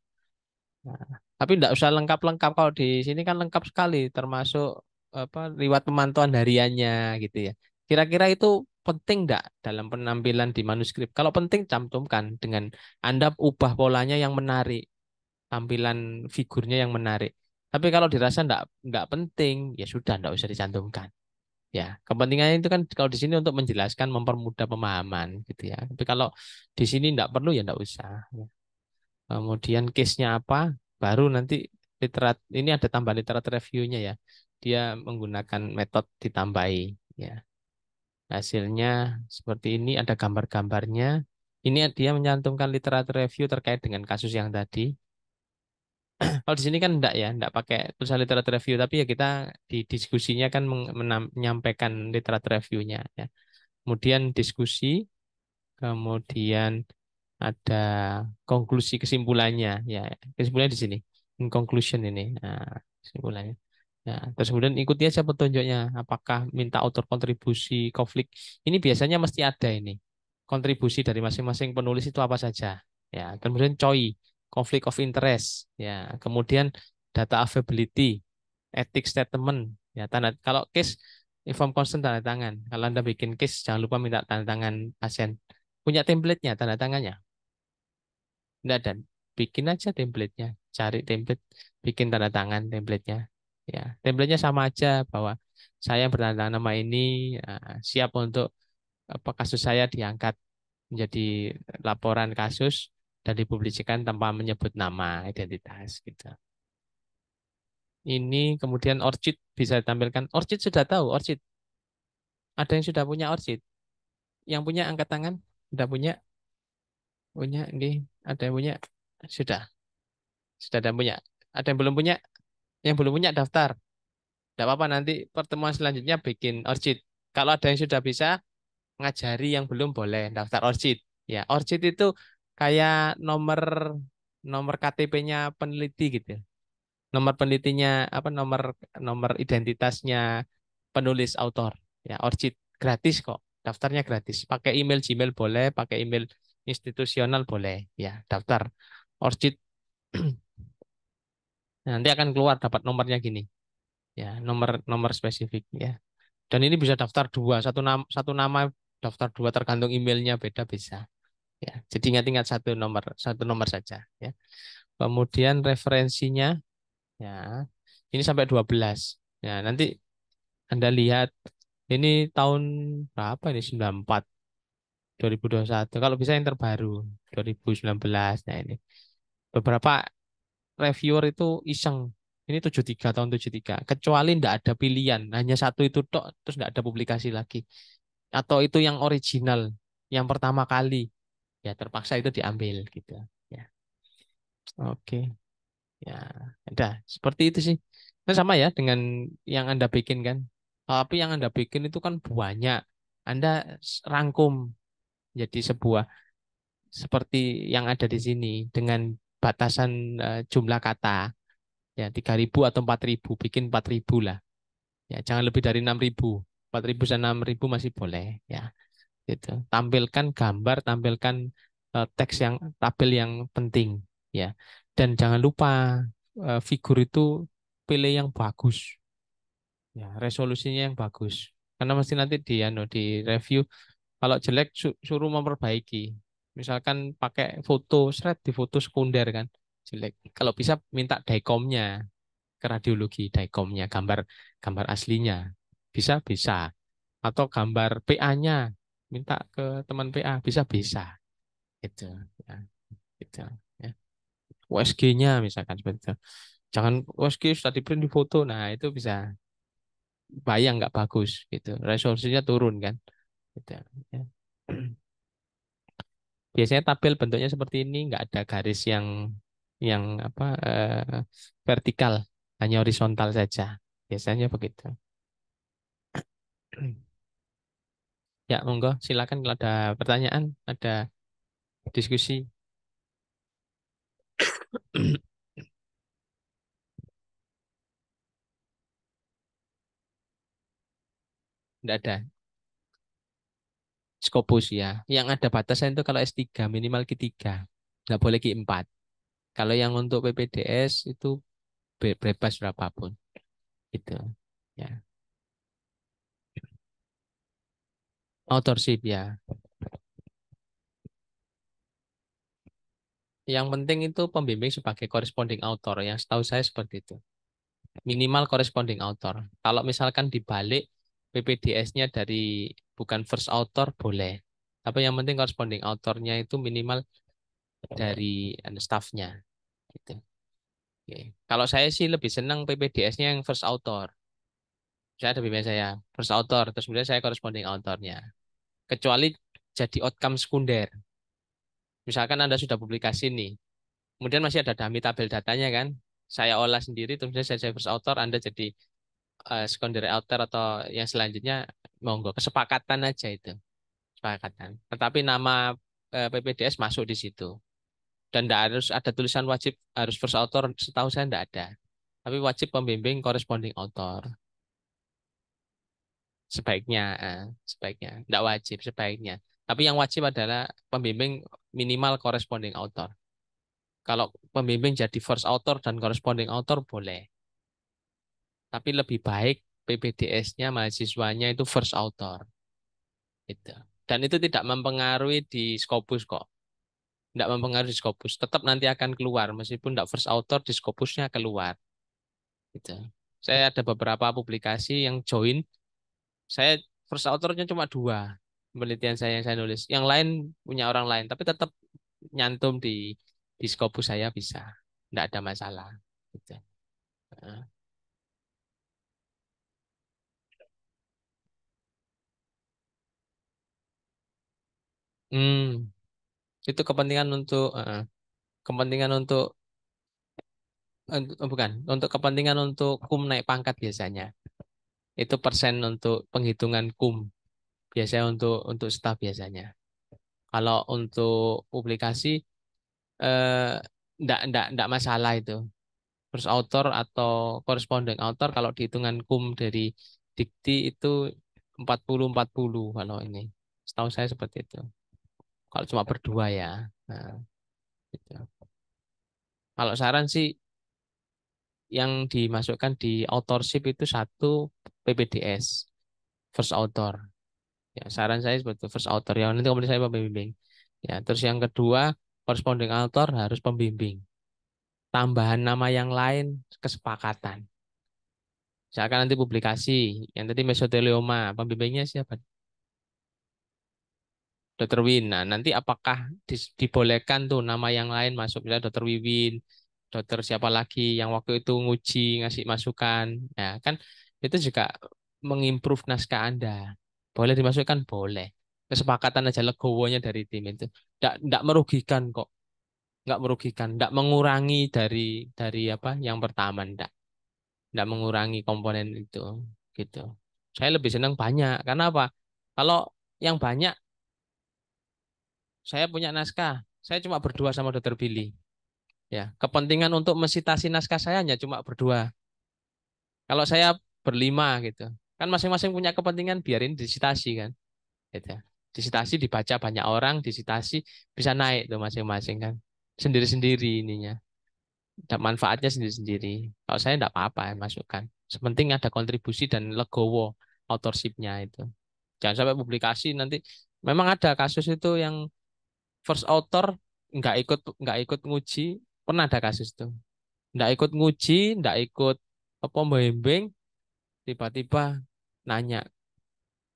Nah, tapi tidak usah lengkap-lengkap. Kalau di sini kan lengkap sekali, termasuk apa riwayat pemantauan hariannya gitu ya. Kira-kira itu penting enggak dalam penampilan di manuskrip? Kalau penting, cantumkan dengan Anda ubah polanya yang menarik, tampilan figurnya yang menarik. Tapi kalau dirasa enggak penting, ya sudah enggak usah dicantumkan. Ya, kepentingannya itu kan kalau di sini untuk menjelaskan, mempermudah pemahaman gitu ya. Tapi kalau di sini enggak perlu ya enggak usah. Kemudian case-nya apa? Baru nanti ini ada tambahan literatur review-nya ya. Dia menggunakan metode ditambahi ya. Hasilnya seperti ini, ada gambar-gambarnya. Ini dia menyantumkan literatur review terkait dengan kasus yang tadi. Kalau di sini kan enggak ya, enggak pakai tulisan literatur review, tapi ya kita di diskusinya kan menyampaikan literatur review-nya ya. Kemudian diskusi, kemudian ada konklusi kesimpulannya ya, kesimpulannya di sini. In conclusion ini, nah, kesimpulannya. Ya, terus kemudian ikuti aja petunjuknya, apakah minta autor kontribusi konflik. Ini biasanya mesti ada ini, kontribusi dari masing-masing penulis itu apa saja. Ya, kemudian COI, conflict of interest. Ya, kemudian data availability, ethics statement. Ya, kalau case inform consent tanda tangan. Kalau Anda bikin case jangan lupa minta tanda tangan pasien. Punya template-nya, tanda tangannya. Enggak, dan bikin aja template-nya. Cari template, bikin tanda tangan template-nya. Ya, template-nya sama aja bahwa saya bertanda tangan nama ini, siap untuk apa kasus saya diangkat menjadi laporan kasus dan dipublikasikan tanpa menyebut nama identitas gitu. Ini kemudian ORCID bisa ditampilkan. ORCID sudah tahu, ORCID. Ada yang sudah punya ORCID? Yang punya angkat tangan? Sudah punya? Punya, ini ada yang punya? Sudah. Sudah ada yang punya. Ada yang belum punya? Yang belum punya daftar. Tidak apa-apa, nanti pertemuan selanjutnya bikin ORCID. Kalau ada yang sudah bisa, ngajari yang belum boleh daftar ORCID. Ya, ORCID itu kayak nomor nomor KTP-nya peneliti gitu. Nomor penelitinya apa nomor nomor identitasnya penulis autor. Ya, ORCID gratis kok. Daftarnya gratis. Pakai email Gmail boleh, pakai email institusional boleh. Ya, daftar ORCID. Nanti akan keluar dapat nomornya gini. Ya, nomor nomor spesifik ya. Dan ini bisa daftar dua, satu nama daftar dua tergantung emailnya beda bisa. Ya, jadi ingat-ingat satu nomor saja ya. Kemudian referensinya ya. Ini sampai 12. Ya, nanti Anda lihat ini tahun berapa ini 94, 2021. Kalau bisa yang terbaru 2019. Nah, ini beberapa reviewer itu iseng. Ini 73 tahun 73. Kecuali tidak ada pilihan, hanya satu itu tok terus tidak ada publikasi lagi. Atau itu yang original, yang pertama kali. Ya terpaksa itu diambil gitu. Ya. Oke. Ya, udah seperti itu sih. Nah, sama ya dengan yang Anda bikin kan. Tapi yang Anda bikin itu kan banyak. Anda rangkum jadi sebuah seperti yang ada di sini dengan batasan jumlah kata ya 3.000 atau 4.000, bikin 4.000 lah. Ya, jangan lebih dari 6.000. 4.000 dan 6.000 masih boleh ya. Gitu. Tampilkan gambar, tampilkan teks yang tabel yang penting ya. Dan jangan lupa figur itu pilih yang bagus ya, resolusinya yang bagus. Karena mesti nanti di di review kalau jelek suruh memperbaiki. Misalkan pakai foto, seret di foto sekunder kan jelek. Kalau bisa minta daikomnya ke radiologi, daikomnya gambar gambar aslinya. Bisa bisa atau gambar PA-nya minta ke teman PA bisa bisa itu ya gitu ya. USG-nya misalkan seperti itu, jangan USG sudah di print di foto, nah itu bisa bayang nggak bagus gitu, resolusinya turun kan gitu ya. Biasanya tabel bentuknya seperti ini, nggak ada garis yang apa vertikal, hanya horizontal saja biasanya begitu. Ya monggo silakan kalau ada pertanyaan, ada diskusi. Nggak ada. Scopus ya. Yang ada batasan itu kalau S3 minimal Q3. Nggak boleh Q4. Kalau yang untuk PPDS itu bebas berapapun. Itu. Ya. Authorship ya. Yang penting itu pembimbing sebagai corresponding author. Yang setahu saya seperti itu. Minimal corresponding author. Kalau misalkan dibalik PPDS-nya dari bukan first author boleh. Tapi yang penting corresponding authornya itu minimal dari staffnya. Gitu. Oke. Kalau saya sih lebih senang PPDS-nya yang first author. Saya ada bimbingan saya first author, terus kemudian saya corresponding authornya. Kecuali jadi outcome sekunder. Misalkan Anda sudah publikasi nih, kemudian masih ada dummy tabel datanya kan, saya olah sendiri, terus kemudian saya first author, Anda jadi secondary author atau yang selanjutnya, monggo kesepakatan aja itu, kesepakatan. Tetapi nama PPDS masuk di situ. Dan tidak harus ada tulisan wajib harus first author, setahu saya tidak ada. Tapi wajib pembimbing corresponding author. Sebaiknya, sebaiknya. Tidak wajib, sebaiknya. Tapi yang wajib adalah pembimbing minimal corresponding author. Kalau pembimbing jadi first author dan corresponding author boleh. Tapi lebih baik PPDS-nya mahasiswanya itu first author. Itu. Dan itu tidak mempengaruhi di Scopus kok. Tidak mempengaruhi di Scopus. Tetap nanti akan keluar. Meskipun tidak first author, di Scopusnya keluar. Gitu. Saya ada beberapa publikasi yang join. Saya first authornya cuma dua penelitian saya yang saya nulis. Yang lain punya orang lain, tapi tetap nyantum di Scopus saya bisa, tidak ada masalah. Gitu. Nah. Hmm, itu kepentingan untuk bukan untuk kepentingan untuk kum naik pangkat biasanya. Itu persen untuk penghitungan kum biasanya untuk staf biasanya. Kalau untuk publikasi ndak masalah itu. First author atau corresponding author kalau dihitungan kum dari dikti itu 40-40 kalau ini. Setahu saya seperti itu. Kalau cuma berdua ya. Nah, gitu. Kalau saran sih yang dimasukkan di authorship itu satu PPDS, first author. Ya, saran saya seperti itu, first author. Yang nanti kemudian saya pembimbing. Ya, terus yang kedua, corresponding author harus pembimbing. Tambahan nama yang lain kesepakatan. Misalkan nanti publikasi, yang tadi mesotelioma, pembimbingnya siapa? Dokter Win. Nah, nanti apakah dibolehkan tuh nama yang lain masuk, misalnya Dokter Wiwin, dokter siapa lagi yang waktu itu nguji ngasih masukan, ya kan itu juga mengimprove naskah Anda. Boleh dimasukkan, boleh. Kesepakatan aja legowonya dari tim itu. Nggak merugikan kok, nggak merugikan, nggak mengurangi dari apa yang pertama, nggak mengurangi komponen itu, gitu. Saya lebih senang banyak, karena apa? Kalau yang banyak saya punya naskah, saya cuma berdua sama dokter Billy. Ya, kepentingan untuk mensitasi naskah saya hanya cuma berdua. Kalau saya berlima gitu, kan masing-masing punya kepentingan biarin disitasi kan, gitu. Disitasi dibaca banyak orang, disitasi bisa naik tuh masing-masing kan, sendiri-sendiri ininya. Dan manfaatnya sendiri-sendiri. Kalau saya enggak apa-apa ya masukkan. Sepenting ada kontribusi dan legowo authorship-nya itu. Jangan sampai publikasi nanti. Memang ada kasus itu yang first author nggak ikut nguji, pernah ada kasus itu. Nggak ikut nguji, nggak ikut apa membimbing, tiba-tiba nanya,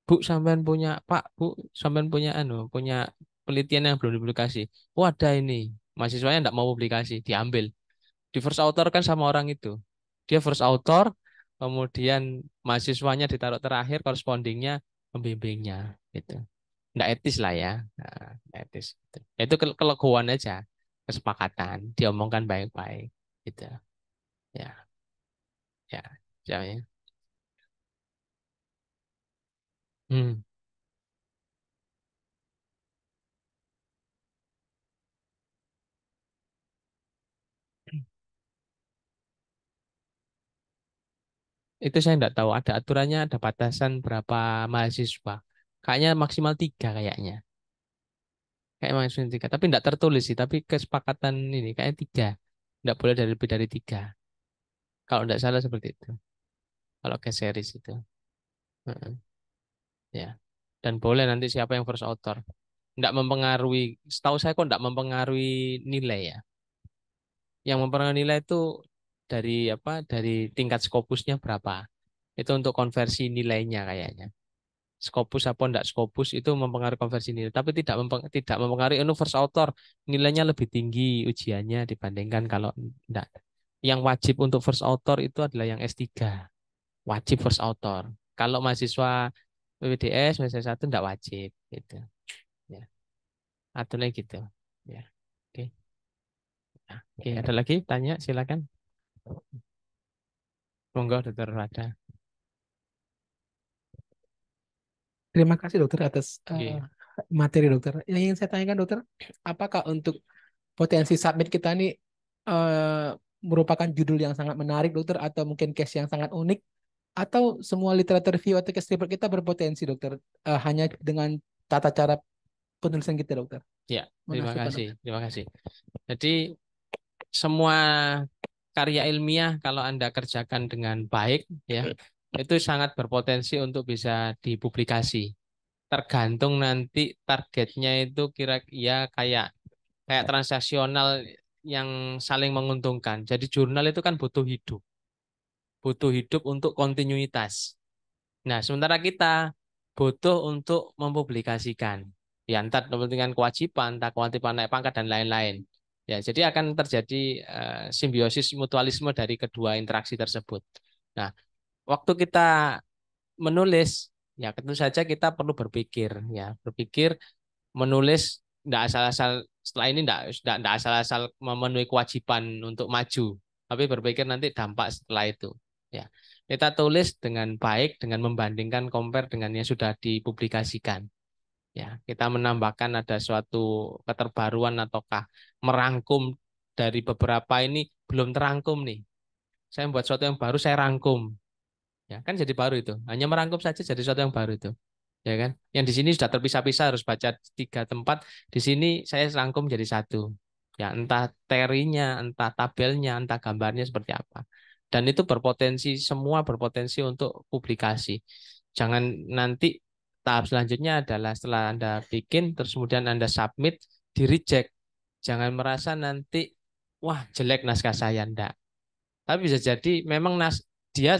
Bu sampean punya Pak, Bu sampean punya punya penelitian yang belum dipublikasi. Oh ada ini, mahasiswanya nggak mau publikasi, diambil. Di first author kan sama orang itu. Dia first author, kemudian mahasiswanya ditaruh terakhir, correspondingnya pembimbingnya, gitu. Nggak etis lah ya. Nah, nggak etis. Gitu. Itu kelegoan aja, kesepakatan, diomongkan baik-baik, gitu. Ya, ya, ya. Hmm. Itu saya nggak tahu. Ada aturannya, ada batasan berapa mahasiswa. Kayaknya maksimal 3 kayaknya. Kayak maksimal 3. Tapi nggak tertulis sih. Tapi kesepakatan ini kayaknya 3. Nggak boleh lebih dari 3. Kalau nggak salah seperti itu. Kalau ke series itu. Heeh, ya. Dan boleh nanti siapa yang first author. Nggak mempengaruhi. Setahu saya kok nggak mempengaruhi nilai ya. Yang mempengaruhi nilai itu dari apa? Dari tingkat Scopusnya berapa. Itu untuk konversi nilainya kayaknya. Scopus apa enggak Scopus itu mempengaruhi konversi nilai, tapi tidak mempengaruhi first author nilainya lebih tinggi ujiannya dibandingkan kalau enggak. Yang wajib untuk first author itu adalah yang S3. Wajib first author. Kalau mahasiswa PPDS, mahasiswa satu enggak wajib gitu. Ya, aturannya gitu. Ya. Oke. Nah, oke, ada lagi tanya silakan. Monggo Dokter Rada. Terima kasih dokter atas Oke. materi dokter. Yang ingin saya tanyakan dokter, apakah untuk potensi submit kita ini eh, merupakan judul yang sangat menarik dokter atau mungkin case yang sangat unik atau semua literatur review atau case report kita berpotensi dokter hanya dengan tata cara penulisan kita dokter. Ya, terima Mengasuhkan kasih. dokter. Terima kasih. Jadi semua karya ilmiah kalau Anda kerjakan dengan baik ya itu sangat berpotensi untuk bisa dipublikasi. Tergantung nanti targetnya itu kira ya kayak kayak transaksional yang saling menguntungkan. Jadi jurnal itu kan butuh hidup untuk kontinuitas. Nah, sementara kita butuh untuk mempublikasikan. Ya, entah kepentingan kewajiban, entah kewajiban naik pangkat, dan lain-lain. Ya, jadi akan terjadi simbiosis mutualisme dari kedua interaksi tersebut. Nah, waktu kita menulis, ya tentu saja kita perlu berpikir, ya berpikir menulis tidak asal-asal setelah ini tidak asal-asal memenuhi kewajiban untuk maju, tapi berpikir nanti dampak setelah itu. Ya, kita tulis dengan baik dengan membandingkan compare dengan yang sudah dipublikasikan. Ya, kita menambahkan ada suatu keterbaruan ataukah merangkum dari beberapa ini belum terangkum nih. Saya membuat sesuatu yang baru, saya rangkum. Ya, kan jadi baru itu. Hanya merangkum saja jadi sesuatu yang baru itu. Ya kan? Yang di sini sudah terpisah-pisah harus baca 3 tempat. Di sini saya rangkum jadi satu. Ya, entah terinya, entah tabelnya, entah gambarnya seperti apa. Dan itu berpotensi, semua berpotensi untuk publikasi. Jangan nanti tahap selanjutnya adalah setelah Anda bikin, terus kemudian Anda submit, di reject. Jangan merasa nanti wah jelek naskah saya ndak. Tapi bisa jadi memang dia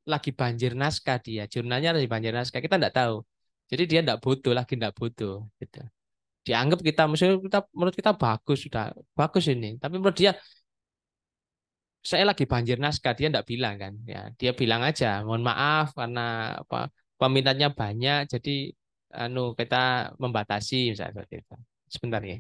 lagi banjir naskah dia, jurnalnya lagi banjir naskah. Kita ndak tahu. Jadi dia ndak butuh lagi ndak butuh gitu. Dianggap kita menurut kita bagus sudah bagus ini. Tapi menurut dia saya lagi banjir naskah, dia enggak bilang kan ya, dia bilang aja mohon maaf karena apa peminatnya banyak jadi anu kita membatasi misalnya seperti itu. Sebentar ya.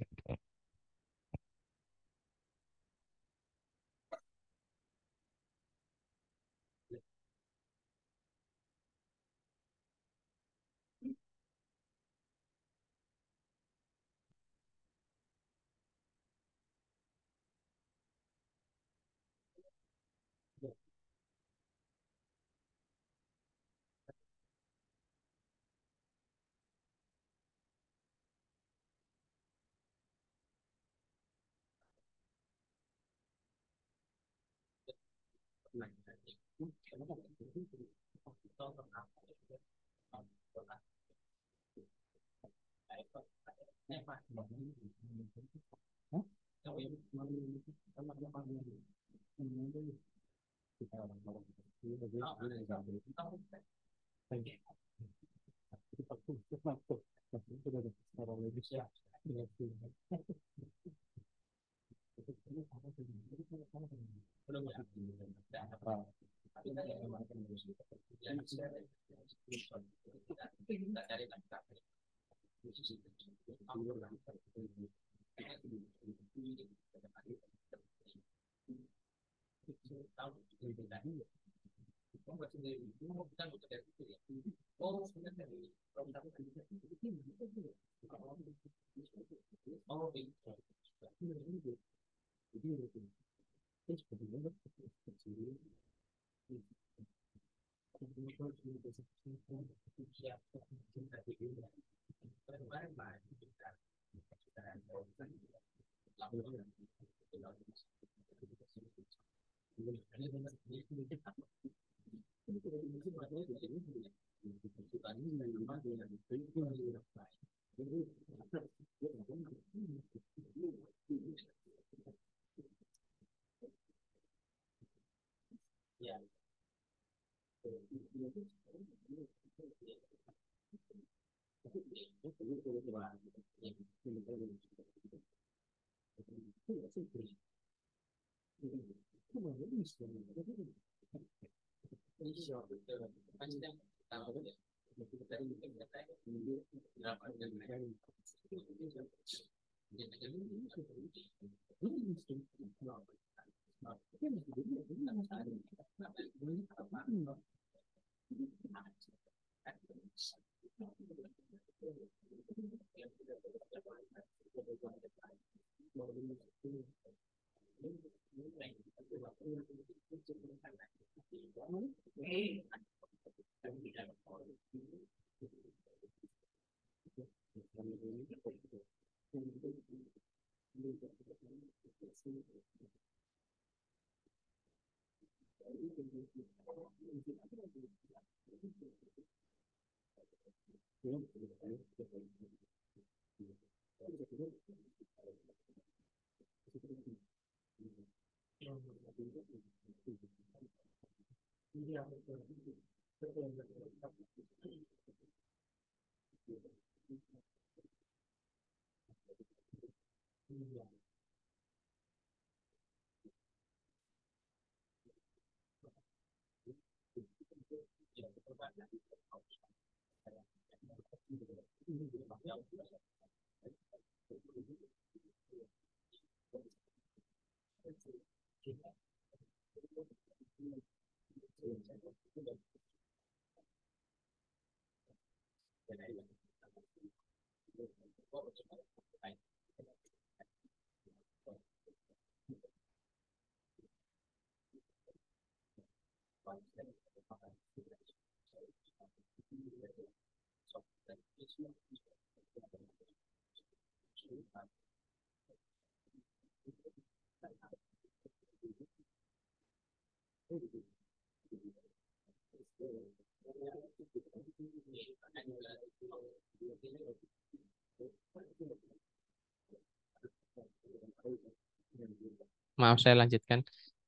Maaf, saya lanjutkan.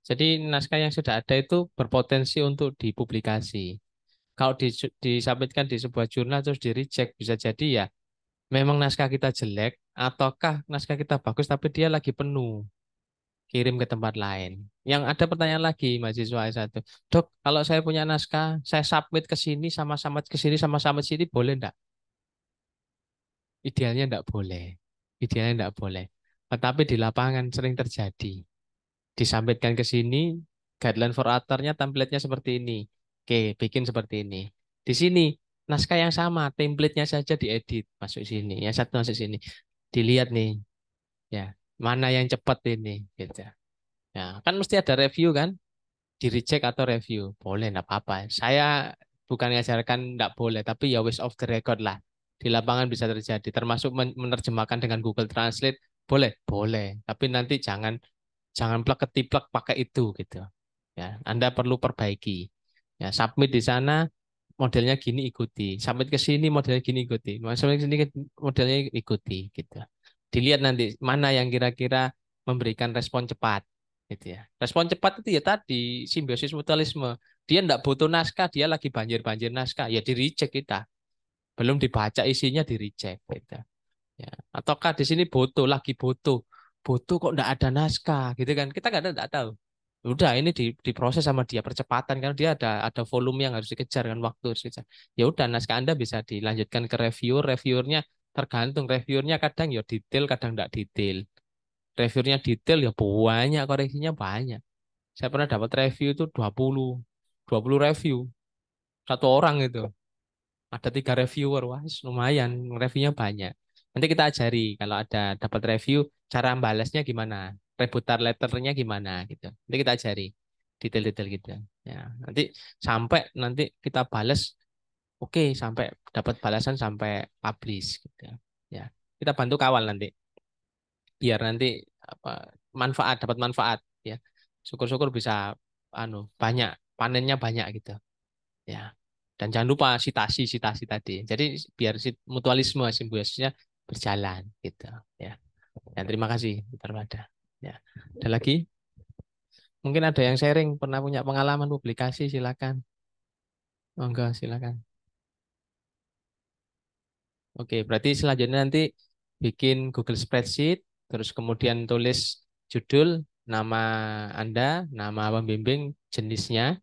Jadi naskah yang sudah ada itu berpotensi untuk dipublikasi. Kalau disubmitkan di sebuah jurnal terus di reject, bisa jadi ya memang naskah kita jelek, ataukah naskah kita bagus tapi dia lagi penuh, kirim ke tempat lain. Yang ada pertanyaan lagi mahasiswa S1, Dok, kalau saya punya naskah, saya submit ke sini sama-sama ke sini sama-sama sini, boleh enggak? Idealnya enggak boleh. Idealnya enggak boleh. Tetapi di lapangan sering terjadi. Disampaikan ke sini, guideline for author-nya template-nya seperti ini. Oke, bikin seperti ini. Di sini, naskah yang sama, template-nya saja diedit, masuk sini. Yang satu masuk sini. Dilihat nih, ya, mana yang cepat ini, gitu. Ya, kan mesti ada review kan, di reject atau review. Boleh, enggak apa-apa. Saya bukan ngajarkan enggak boleh, tapi ya waste of the record lah. Di lapangan bisa terjadi, termasuk menerjemahkan dengan Google Translate, boleh, boleh. Tapi nanti jangan plek ketiplek pakai itu gitu. Ya, Anda perlu perbaiki. Ya, submit di sana modelnya gini ikuti. Submit ke sini modelnya gini ikuti. Submit ke sini modelnya ikuti gitu. Dilihat nanti mana yang kira-kira memberikan respon cepat gitu ya. Respon cepat itu ya tadi simbiosis mutualisme. Dia enggak butuh naskah, dia lagi banjir-banjir naskah, ya di reject kita. Belum dibaca isinya di reject gitu. Ya. Ataukah di sini butuh lagi butuh, butuh kok enggak ada naskah gitu kan? Kita kadang enggak tahu. Udah ini diproses sama dia percepatan karena dia ada volume yang harus dikejar kan waktu harus dikejar. Ya udah naskah Anda bisa dilanjutkan ke reviewer, reviewernya tergantung reviewernya kadang ya detail, kadang enggak detail. Reviewernya detail ya banyak koreksinya banyak. Saya pernah dapat review itu 20 review satu orang itu. Ada 3 reviewer, wah lumayan, reviewnya banyak. Nanti kita ajari kalau ada dapat review, cara balasnya gimana, rebutan letternya gimana gitu. Nanti kita ajari detail-detail gitu. Ya, nanti sampai nanti kita balas, oke sampai dapat balasan sampai publish gitu. Ya, kita bantu kawal nanti, biar nanti apa manfaat dapat manfaat ya. Syukur-syukur bisa banyak panennya banyak gitu. Ya. Dan jangan lupa sitasi tadi. Jadi biar mutualisme simbiosisnya berjalan gitu ya. Dan terima kasih Termada. Ya. Ada lagi? Mungkin ada yang sharing pernah punya pengalaman publikasi silakan. Monggo silakan. Oke, berarti selanjutnya nanti bikin Google Spreadsheet, terus kemudian tulis judul, nama Anda, nama pembimbing, jenisnya,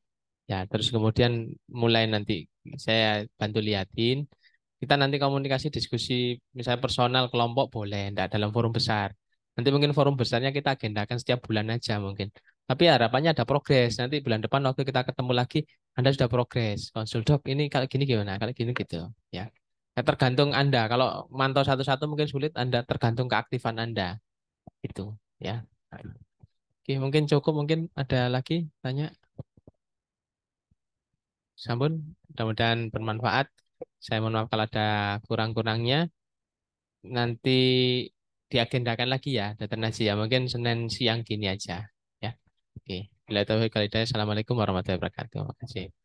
ya, terus kemudian mulai nanti saya bantu liatin. Kita nanti komunikasi diskusi misalnya personal kelompok boleh, enggak dalam forum besar. Nanti mungkin forum besarnya kita agendakan setiap bulan aja mungkin. Tapi harapannya ada progres. Nanti bulan depan waktu kita ketemu lagi, Anda sudah progres. Konsul dok, ini kalau gini gimana? Kalau gini gitu, ya. Ya, tergantung Anda. Kalau mantau satu-satu mungkin sulit, Anda tergantung keaktifan Anda. Itu, ya. Oke, mungkin cukup. Mungkin ada lagi tanya. Sampun, mudah-mudahan bermanfaat. Saya mohon maaf kalau ada kurang-kurangnya. Nanti diagendakan lagi ya, data nasi ya. Mungkin Senin siang gini aja. Ya. Oke. Bila tahu kalau Assalamualaikum warahmatullahi wabarakatuh. Terima kasih.